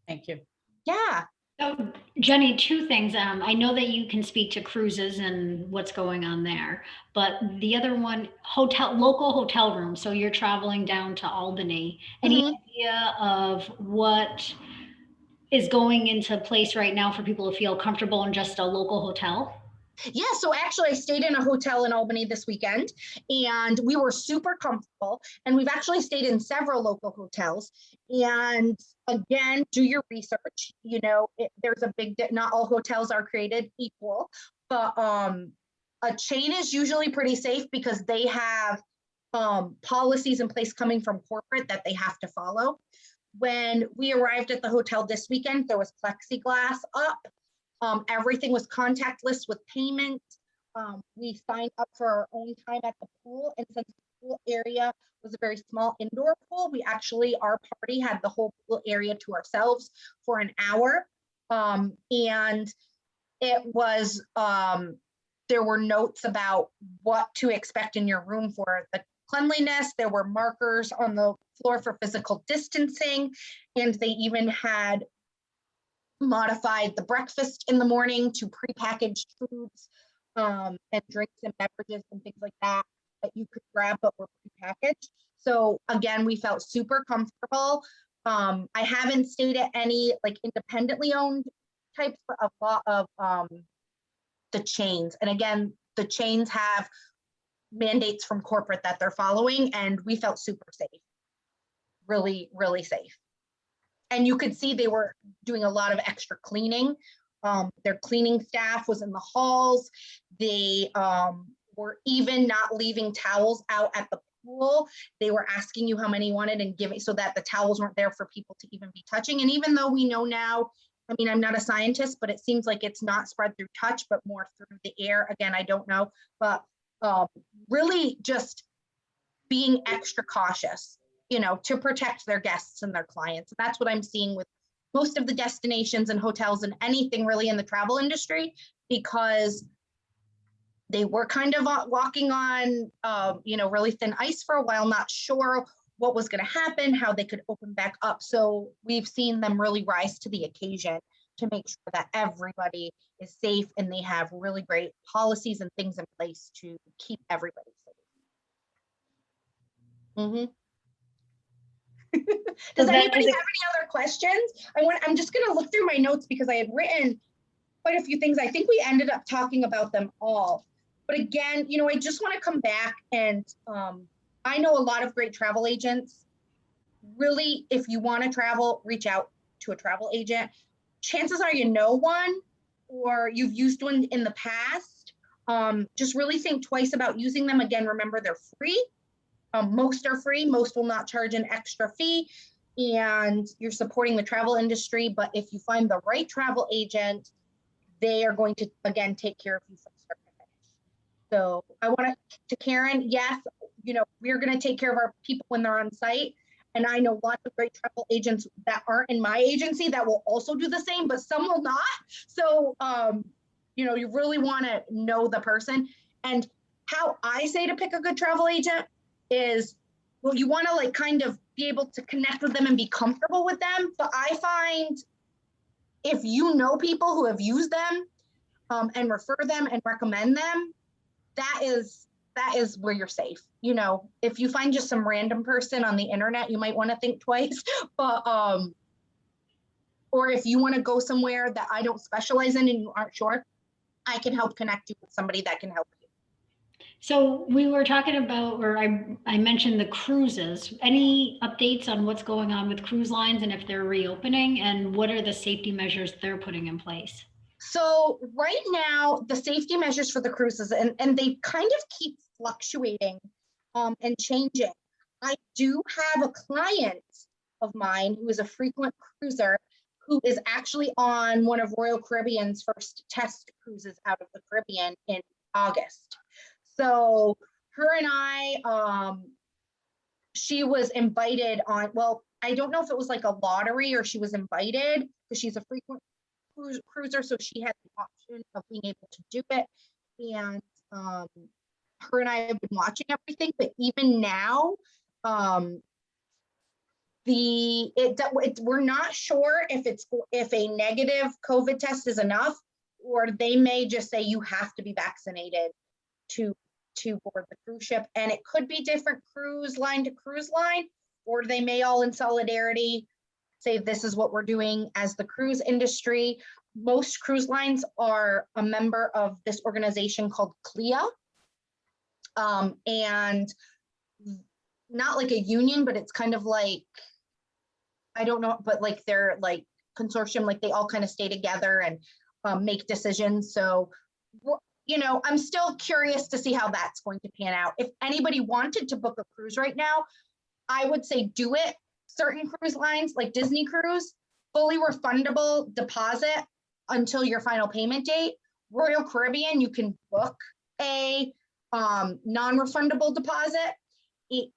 Thank you. Yeah. So Jenny, two things. I know that you can speak to cruises and what's going on there, but the other one, local hotel rooms. So you're traveling down to Albany. Any Mhm. idea of what is going into place right now for people to feel comfortable in just a local hotel? Yeah, so actually I stayed in a hotel in Albany this weekend, and we were super comfortable, and we've actually stayed in several local hotels. And again, do your research. You know, there's a big, not all hotels are created equal, but a chain is usually pretty safe because they have policies in place coming from corporate that they have to follow. When we arrived at the hotel this weekend, there was plexiglass up. Everything was contactless with payment. We signed up for our own time at the pool, and since the pool area was a very small indoor pool, we actually, our party had the whole pool area to ourselves for an hour. And it was, there were notes about what to expect in your room for the cleanliness. There were markers on the floor for physical distancing, and they even had modified the breakfast in the morning to prepackaged foods, and drinks and beverages and things like that that you could grab but were prepackaged. So again, we felt super comfortable. I haven't stayed at any like independently owned types, but a lot of the chains. And again, the chains have mandates from corporate that they're following, and we felt super safe. Really, really safe. And you could see they were doing a lot of extra cleaning. Their cleaning staff was in the halls. They were even not leaving towels out at the pool. They were asking you how many you wanted and giving, so that the towels weren't there for people to even be touching. And even though we know now, I mean, I'm not a scientist, but it seems like it's not spread through touch, but more through the air. Again, I don't know, but really just being extra cautious, you know, to protect their guests and their clients. And that's what I'm seeing with most of the destinations and hotels and anything really in the travel industry, because they were kind of walking on, you know, really thin ice for a while, not sure what was going to happen, how they could open back up. So we've seen them really rise to the occasion to make sure that everybody is safe, and they have really great policies and things in place to keep everybody safe. Mm-hmm. Does anybody have any other questions? I'm just going to look through my notes because I had written quite a few things. I think we ended up talking about them all. But again, you know, I just want to come back, and I know a lot of great travel agents. Really, if you want to travel, reach out to a travel agent. Chances are you know one, or you've used one in the past. Just really think twice about using them. Again, remember, they're free. Most are free. Most will not charge an extra fee, and you're supporting the travel industry. But if you find the right travel agent, they are going to, again, take care of you from start to finish. So I want to Karen, yes, you know, we're going to take care of our people when they're on site. And I know lots of great travel agents that aren't in my agency that will also do the same, but some will not. So, you know, you really want to know the person. And how I say to pick a good travel agent is, well, you want to like kind of be able to connect with them and be comfortable with them. But I find if you know people who have used them, and refer them and recommend them, that is where you're safe. You know, if you find just some random person on the internet, you might want to think twice. But or if you want to go somewhere that I don't specialize in and you aren't sure, I can help connect you with somebody that can help you. So we were talking about, or I mentioned the cruises. Any updates on what's going on with cruise lines and if they're reopening, and what are the safety measures they're putting in place? So right now, the safety measures for the cruises, and they kind of keep fluctuating and changing. I do have a client of mine who is a frequent cruiser who is actually on one of Royal Caribbean's first test cruises out of the Caribbean in August. So her and I, she was invited on, well, I don't know if it was like a lottery or she was invited because she's a frequent cruiser, so she had the option of being able to do it. And her and I have been watching everything, but even now, we're not sure if a negative COVID test is enough, or they may just say you have to be vaccinated to board the cruise ship. And it could be different cruise line to cruise line, or they may all in solidarity say this is what we're doing as the cruise industry. Most cruise lines are a member of this organization called Clute, and not like a union, but it's kind of like, I don't know, but like they're like consortium, like they all kind of stay together and make decisions. So, you know, I'm still curious to see how that's going to pan out. If anybody wanted to book a cruise right now, I would say do it. Certain cruise lines like Disney Cruise, fully refundable deposit until your final payment date. Royal Caribbean, you can book a non-refundable deposit,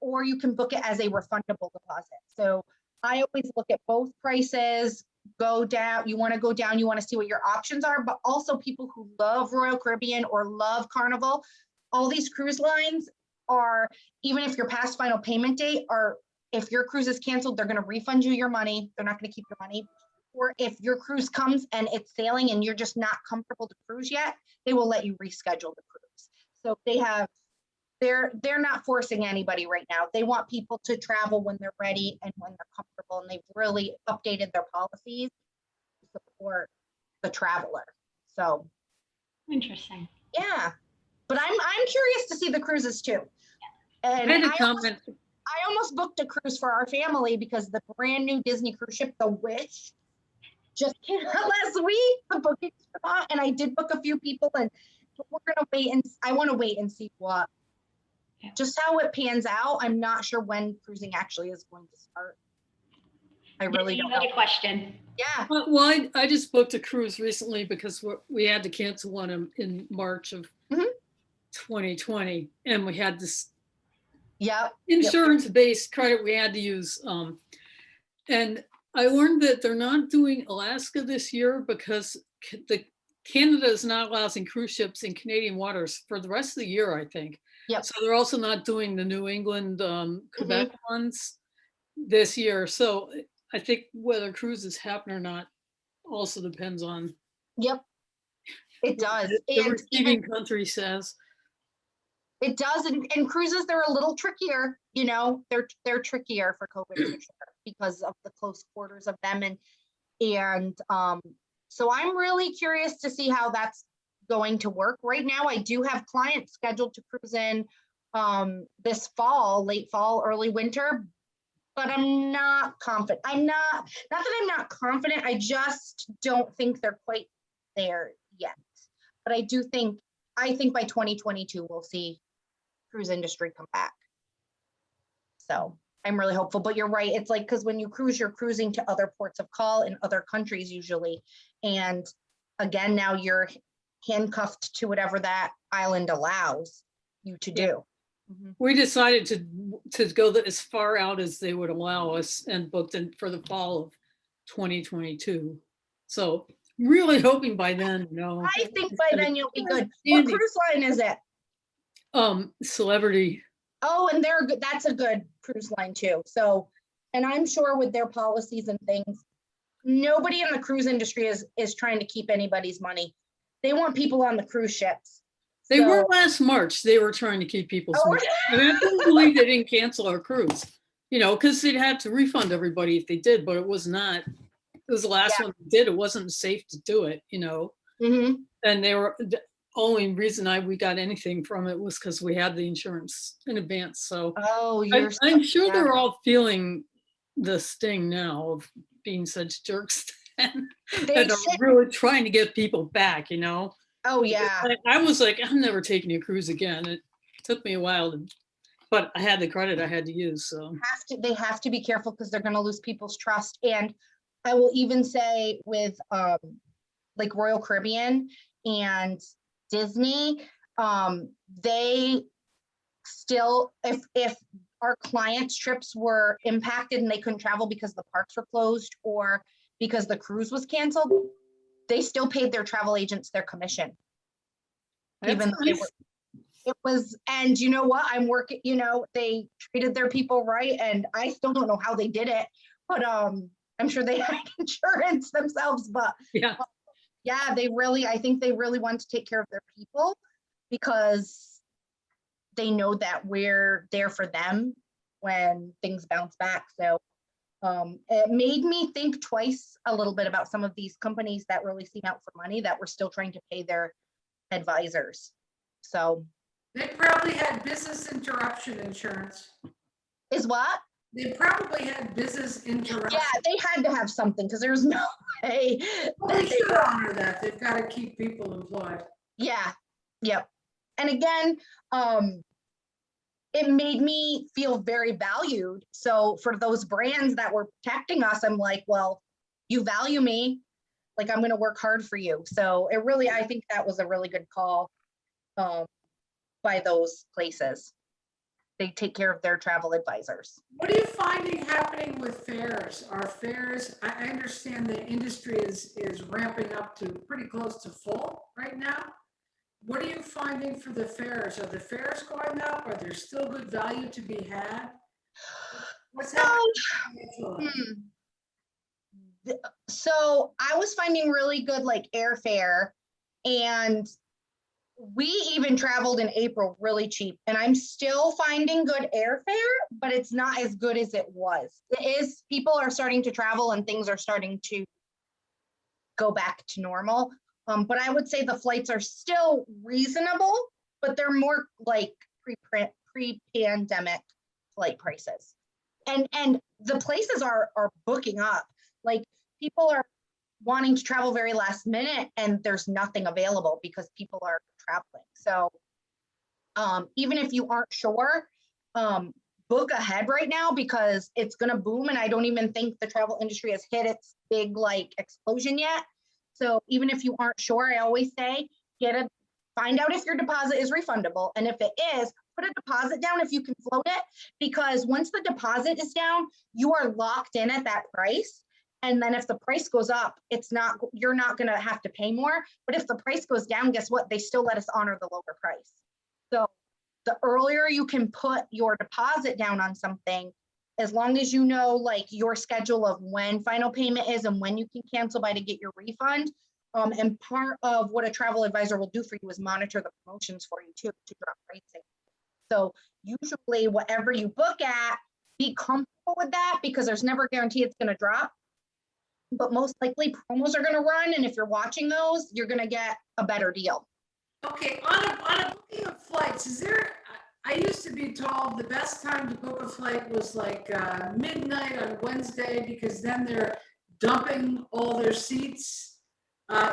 or you can book it as a refundable deposit. So I always look at both prices, go down, you want to go down, you want to see what your options are, but also people who love Royal Caribbean or love Carnival, all these cruise lines are, even if your past final payment date, are, if your cruise is canceled, they're going to refund you your money. They're not going to keep your money. Or if your cruise comes and it's sailing and you're just not comfortable to cruise yet, they will let you reschedule the cruise. So they have, they're not forcing anybody right now. They want people to travel when they're ready and when they're comfortable, and they've really updated their policies to support the traveler. So Interesting. yeah, but I'm curious to see the cruises too. And I had a comment. I almost booked a cruise for our family because the brand new Disney cruise ship, the Wish, just came out last week. The bookings were out, and I did book a few people, and we're gonna wait, and I want to wait and see what, just how it pans out. I'm not sure when cruising actually is going to start. I really don't know. Another question. Yeah. Well, I just booked a cruise recently because we had to cancel one in March of 2020, and we had this insurance-based credit we had to use. And I learned that they're not doing Alaska this year because Canada is not allowing cruise ships in Canadian waters for the rest of the year, I think. Yep. So they're also not doing the New England, Quebec ones this year. So I think whether cruises happen or not also depends on. Yep. It does. The receiving country says. It does, and cruises, they're a little trickier, you know, they're trickier for COVID for sure because of the close quarters of them, and so I'm really curious to see how that's going to work. Right now, I do have clients scheduled to cruise in this fall, late fall, early winter, but I'm not confident. Not that I'm not confident, I just don't think they're quite there yet. But I think by 2022 we'll see cruise industry come back. So I'm really hopeful, but you're right. It's like, because when you cruise, you're cruising to other ports of call in other countries usually. And again, now you're handcuffed to whatever that island allows you to do. We decided to go as far out as they would allow us and booked in for the fall of 2022. So really hoping by then, I think by then you'll be good. What cruise line is it? Celebrity. Oh, and they're good. That's a good cruise line too. So, and I'm sure with their policies and things, nobody in the cruise industry is trying to keep anybody's money. They want people on the cruise ships. They were last March. They were trying to keep people's money. I mean, I couldn't believe they didn't cancel our cruise, because they'd have to refund everybody if they did, but it was not it was the last one that did. It wasn't safe to do it, you know? Mhm. And the only reason we got anything from it was because we had the insurance in advance. So Oh, I'm sure yeah. they're all feeling the sting now of being such jerks and They are said, really trying to get people back, you know? oh, yeah. I was like, I'm never taking a cruise again. It took me a while but I had the credit I had to use, so. They have to be careful because they're gonna lose people's trust. And I will even say with like Royal Caribbean and Disney, they still, if our clients' trips were impacted and they couldn't travel because the parks were closed or because the cruise was canceled, they still paid their travel agents their commission. Even though they That's were, it was, and you know what, I'm working, you know, they treated their people right, and I still don't know how they did it, but I'm sure they had insurance themselves, but Yeah, yeah, I think they really want to take care of their people because they know that we're there for them when things bounce back. So it made me think twice a little bit about some of these companies that really seem out for money that were still trying to pay their advisors. So They probably had business interruption insurance. is what? They probably had business interruption. Yeah, they had to have something because there's no way Well, that they they should were. honor that. They've got to keep people employed. Yeah, yep. And again, it made me feel very valued. So for those brands that were protecting us, I'm like, well, you value me, like I'm going to work hard for you. So it really, I think that was a really good call by those places. They take care of their travel advisors. What are you finding happening with fairs? Are fairs, I understand the industry is ramping up to pretty close to full right now. What are you finding for the fairs? Are the fairs going up? Are there still good value to be had? What's happening? So I was finding really good like airfare, and we even traveled in April really cheap, and I'm still finding good airfare, but it's not as good as it was. It is, people are starting to travel and things are starting to go back to normal. But I would say the flights are still reasonable, but they're more like pre-pandemic flight prices. And the places are booking up. Like people are wanting to travel very last minute and there's nothing available because people are traveling. So even if you aren't sure, book ahead right now because it's going to boom. And I don't even think the travel industry has hit its big like explosion yet. So even if you aren't sure, I always say, find out if your deposit is refundable. And if it is, put a deposit down if you can float it, because once the deposit is down, you are locked in at that price. And then if the price goes up, you're not going to have to pay more. But if the price goes down, guess what? They still let us honor the lower price. So the earlier you can put your deposit down on something, as long as you know like your schedule of when final payment is and when you can cancel by to get your refund. And part of what a travel advisor will do for you is monitor the promotions for you too, to drop pricing. So usually whatever you book at, be comfortable with that because there's never a guarantee it's going to drop. But most likely promos are going to run. And if you're watching those, you're going to get a better deal. Okay, on a booking of flights, I used to be told the best time to book a flight was like midnight on Wednesday because then they're dumping all their seats.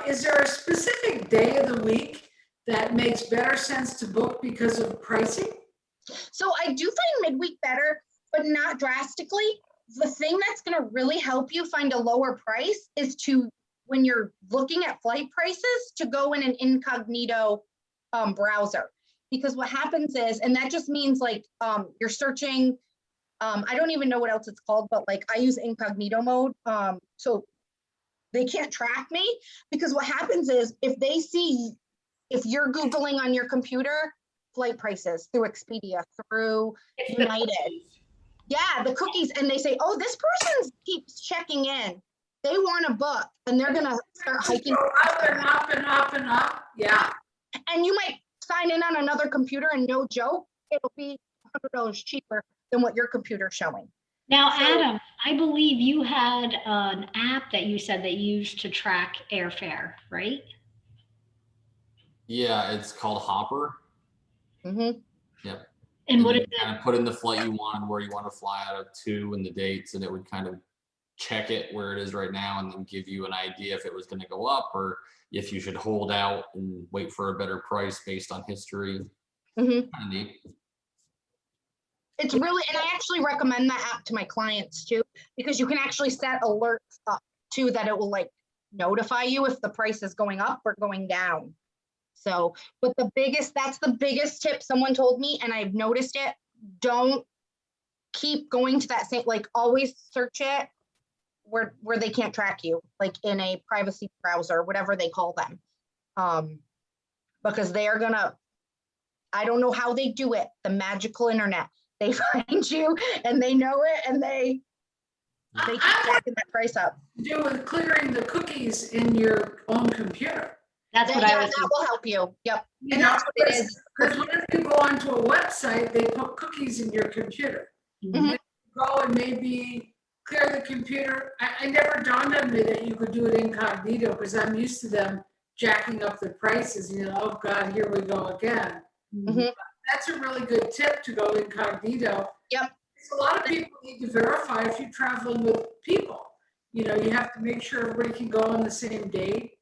Is there a specific day of the week that makes better sense to book because of pricing? So I do find midweek better, but not drastically. The thing that's going to really help you find a lower price is to, when you're looking at flight prices, to go in an incognito browser. Because what happens is, and that just means like you're searching, I don't even know what else it's called, but like I use incognito mode. So they can't track me, because what happens is if you're Googling on your computer, flight prices through Expedia, through United, yeah, the cookies, and they say, oh, this person keeps checking in. They want to book, and they're going to start hiking. Go up and up and up and up. Yeah. And you might sign in on another computer and no joke, it'll be $100 cheaper than what your computer's showing. Now, So- Adam, I believe you had an app that you said that you used to track airfare, right? Yeah, it's called Hopper. Mhm. Yep. And And what then is you it? kind of put in the flight you want, where you want to fly out of to, and the dates, and it would kind of check it where it is right now, and then give you an idea if it was going to go up or if you should hold out and wait for a better price based on history. Mhm. Kind of neat. It's really, and I actually recommend that app to my clients too, because you can actually set alerts up too, that it will like notify you if the price is going up or going down. So, but that's the biggest tip someone told me, and I've noticed it. Don't keep going to that same, like always search it where they can't track you, like in a privacy browser, whatever they call them. Because they are gonna, I don't know how they do it, the magical internet. They find you and they know it, and they keep jacking that price up. Do with clearing the cookies in your own computer. That's what Yeah, I was that will help you. Yep. You And know, that's what it is. because whenever you go onto a website, they put cookies in your computer. thinking. Mhm. Go and maybe clear the computer. I never dawned on me that you could do it incognito, because I'm used to them jacking up the prices. You know, oh God, here we go again. Mhm. That's a really good tip, to go incognito. Yep. A lot of people need to verify if you're traveling with people. You know, you have to make sure everybody can go on the same date.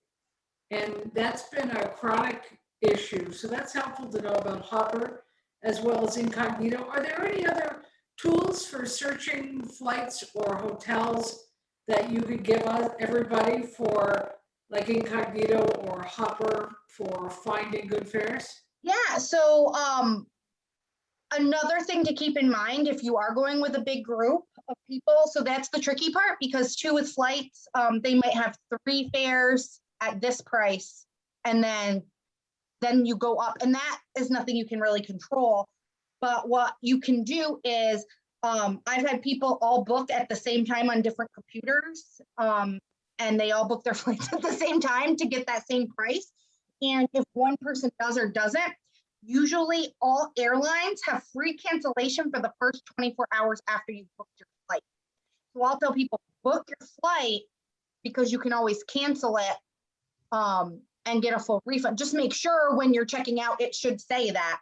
And that's been a chronic issue. So that's helpful to know about Hopper as well as incognito. Are there any other tools for searching flights or hotels that you could give us, everybody, for like incognito or Hopper for finding good fares? Yeah. So another thing to keep in mind if you are going with a big group of people, so that's the tricky part, because too with flights, they might have 3 fares at this price, and then you go up, and that is nothing you can really control. But what you can do is, I've had people all book at the same time on different computers, and they all book their flights at the same time to get that same price. And if one person does or doesn't, usually all airlines have free cancellation for the first 24 hours after you booked your flight. So I'll tell people, book your flight, because you can always cancel it and get a full refund. Just make sure when you're checking out, it should say that.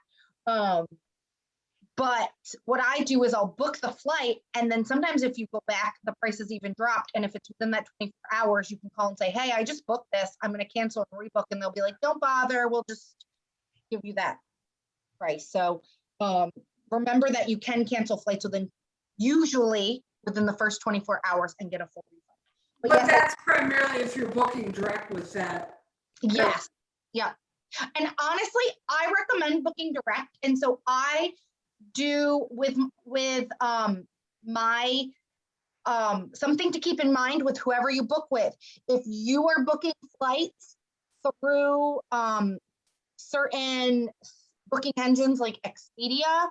But what I do is I'll book the flight, and then sometimes if you go back, the price is even dropped. And if it's within that 24 hours, you can call and say, hey, I just booked this. I'm going to cancel and rebook. And they'll be like, don't bother. We'll just give you that price. So remember that you can cancel flights usually within the first 24 hours and get a full refund. But yes, that's primarily if you're booking direct with that. yes. Yeah. And honestly, I recommend booking direct. And so I do with my something to keep in mind with whoever you book with. If you are booking flights through certain booking engines like Expedia,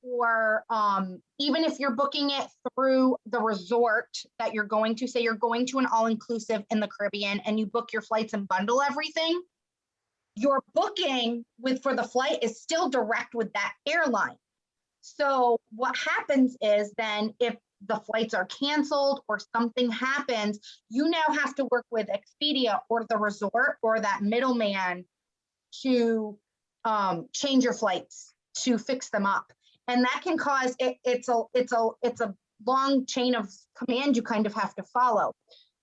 or even if you're booking it through the resort that you're going to, say you're going to an all-inclusive in the Caribbean and you book your flights and bundle everything, your booking for the flight is still direct with that airline. So what happens is then if the flights are canceled or something happens, you now have to work with Expedia or the resort or that middleman to change your flights, to fix them up. And that can cause it's a long chain of command you kind of have to follow,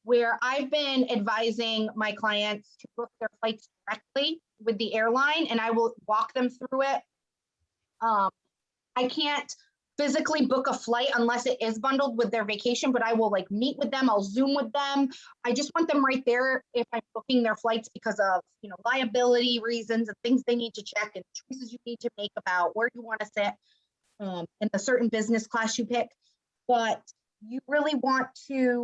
where I've been advising my clients to book their flights directly with the airline, and I will walk them through it. I can't physically book a flight unless it is bundled with their vacation, but I will like meet with them. I'll Zoom with them. I just want them right there if I'm booking their flights because of, liability reasons and things they need to check and choices you need to make about where you want to sit in the certain business class you pick. But you really want to,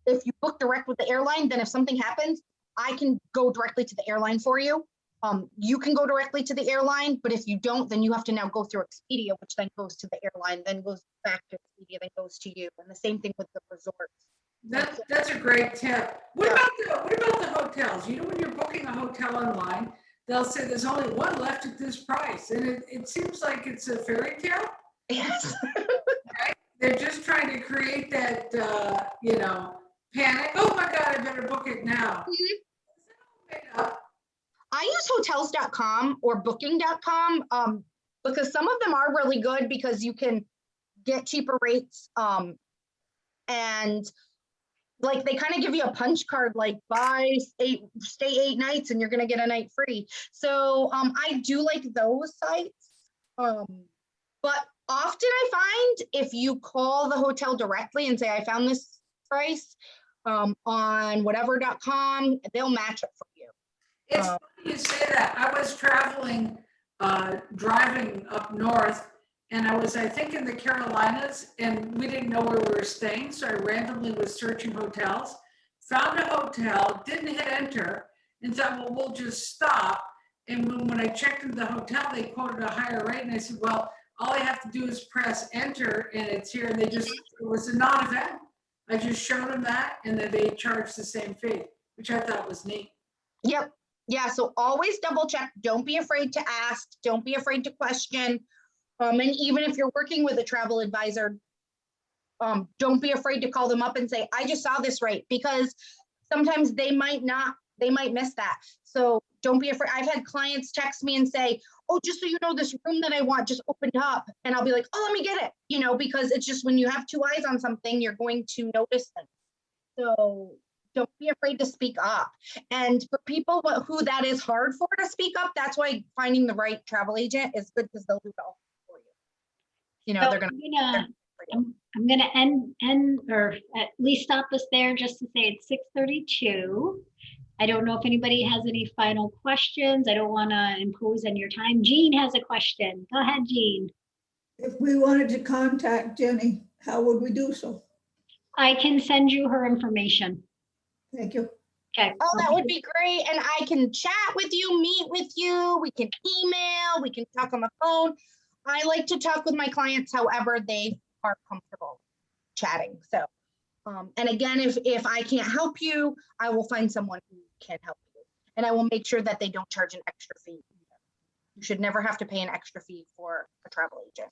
if you book direct with the airline, then if something happens, I can go directly to the airline for you. You can go directly to the airline, but if you don't, then you have to now go through Expedia, which then goes to the airline, then goes back to Expedia, then goes to you. And the same thing with the resorts. That's a great tip. What about the hotels? When you're booking a hotel online, they'll say there's only one left at this price. And it seems like it's a fairy tale. Yes. They're just trying to create that, panic. Oh my God, I better book it now. I use hotels.com or booking.com because some of them are really good because you can get cheaper rates. And like they kind of give you a punch card, like stay 8 nights and you're going to get a night free. So I do like those sites. But often I find if you call the hotel directly and say, I found this price on whatever.com, they'll match it for you. It's funny you say that. I was traveling, driving up north, and I think, in the Carolinas, and we didn't know where we were staying, so I randomly was searching hotels, found a hotel, didn't hit enter, and thought, well, we'll just stop. And when I checked into the hotel, they quoted a higher rate, and I said, well, all I have to do is press enter, and it's here. And it was a non-event. I just showed them that, and then they charged the same fee, which I thought was neat. Yep. Yeah. So always double check. Don't be afraid to ask. Don't be afraid to question. And even if you're working with a travel advisor, don't be afraid to call them up and say, I just saw this rate, because sometimes they might miss that. So don't be afraid. I've had clients text me and say, oh, just so you know, this room that I want just opened up. And I'll be like, oh, let me get it, because it's just when you have two eyes on something, you're going to notice them. So don't be afraid to speak up. And for people who that is hard for to speak up, that's why finding the right travel agent is good, because they'll do it all for you. So They're going to. I'm gonna end or at least stop us there just to say it's 6:32. I don't know if anybody has any final questions. I don't want to impose on your time. Jean has a question. Go ahead, Jean. If we wanted to contact Jenny, how would we do so? I can send you her information. Thank you. Okay. Oh, that would be great. And I can chat with you, meet with you. We can email, we can talk on the phone. I like to talk with my clients however they are comfortable chatting. So, and again, if I can't help you, I will find someone who can help you. And I will make sure that they don't charge an extra fee. You should never have to pay an extra fee for a travel agent.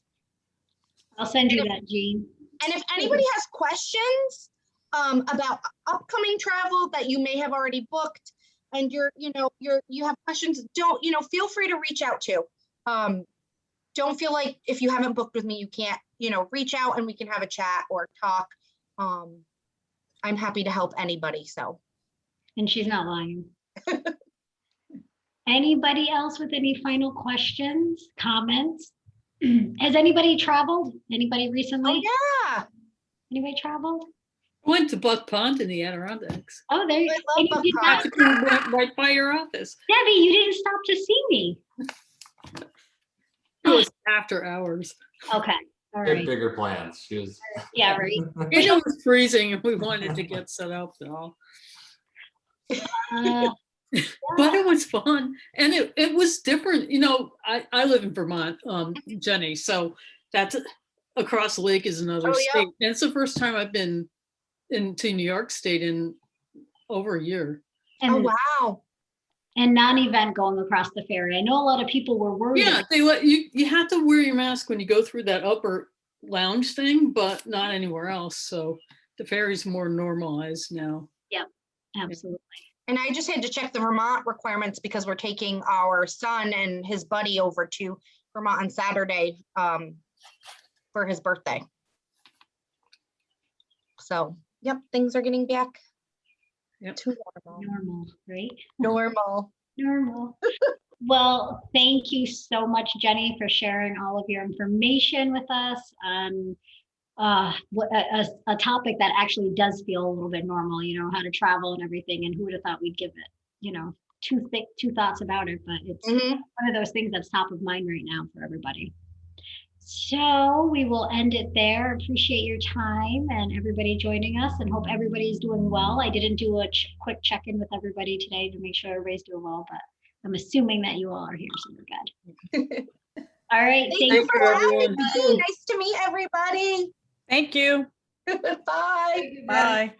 I'll send you that, Jean. And if anybody has questions about upcoming travel that you may have already booked, and you have questions, don't, feel free to reach out to. Don't feel like if you haven't booked with me, you can't, reach out and we can have a chat or talk. I'm happy to help anybody. So. And she's not lying. Anybody else with any final questions, comments? Has anybody traveled? Anybody recently? Oh, yeah. Anybody traveled? Went to Buck Pond in the Adirondacks. Oh, there you I love Buck Pond. Practically went right by your office. Debbie, you didn't stop to see me. It was after hours. Okay. All Had right. bigger plans. She was. Yeah, right. It was freezing and we wanted to get set up and all. But it was fun. And it was different. I live in Vermont, Jenny. So that's across the lake is another state. And it's the first time I've been into New York State in over a year. And, Oh, wow. And non-event going across the ferry. I know a lot of people were worried. Yeah, they let you have to wear your mask when you go through that upper lounge thing, but not anywhere else. So the ferry's more normalized now. Yeah, absolutely. And I just had to check the Vermont requirements because we're taking our son and his buddy over to Vermont on Saturday for his birthday. So, yep, things are getting back to normal. Normal, right? Normal. Well, thank you so much, Jenny, for sharing all of your information with us on a topic that actually does feel a little bit normal, how to travel and everything, and who would have thought we'd give it, two thoughts about it, but it's one of those things that's top of mind right now for everybody. So we will end it there. Appreciate your time and everybody joining us, and hope everybody's doing well. I didn't do a quick check-in with everybody today to make sure everybody's doing well, but I'm assuming that you all are here, so we're good. All right. Thank you for having me. Nice to meet everybody. Thank you. Bye. Bye.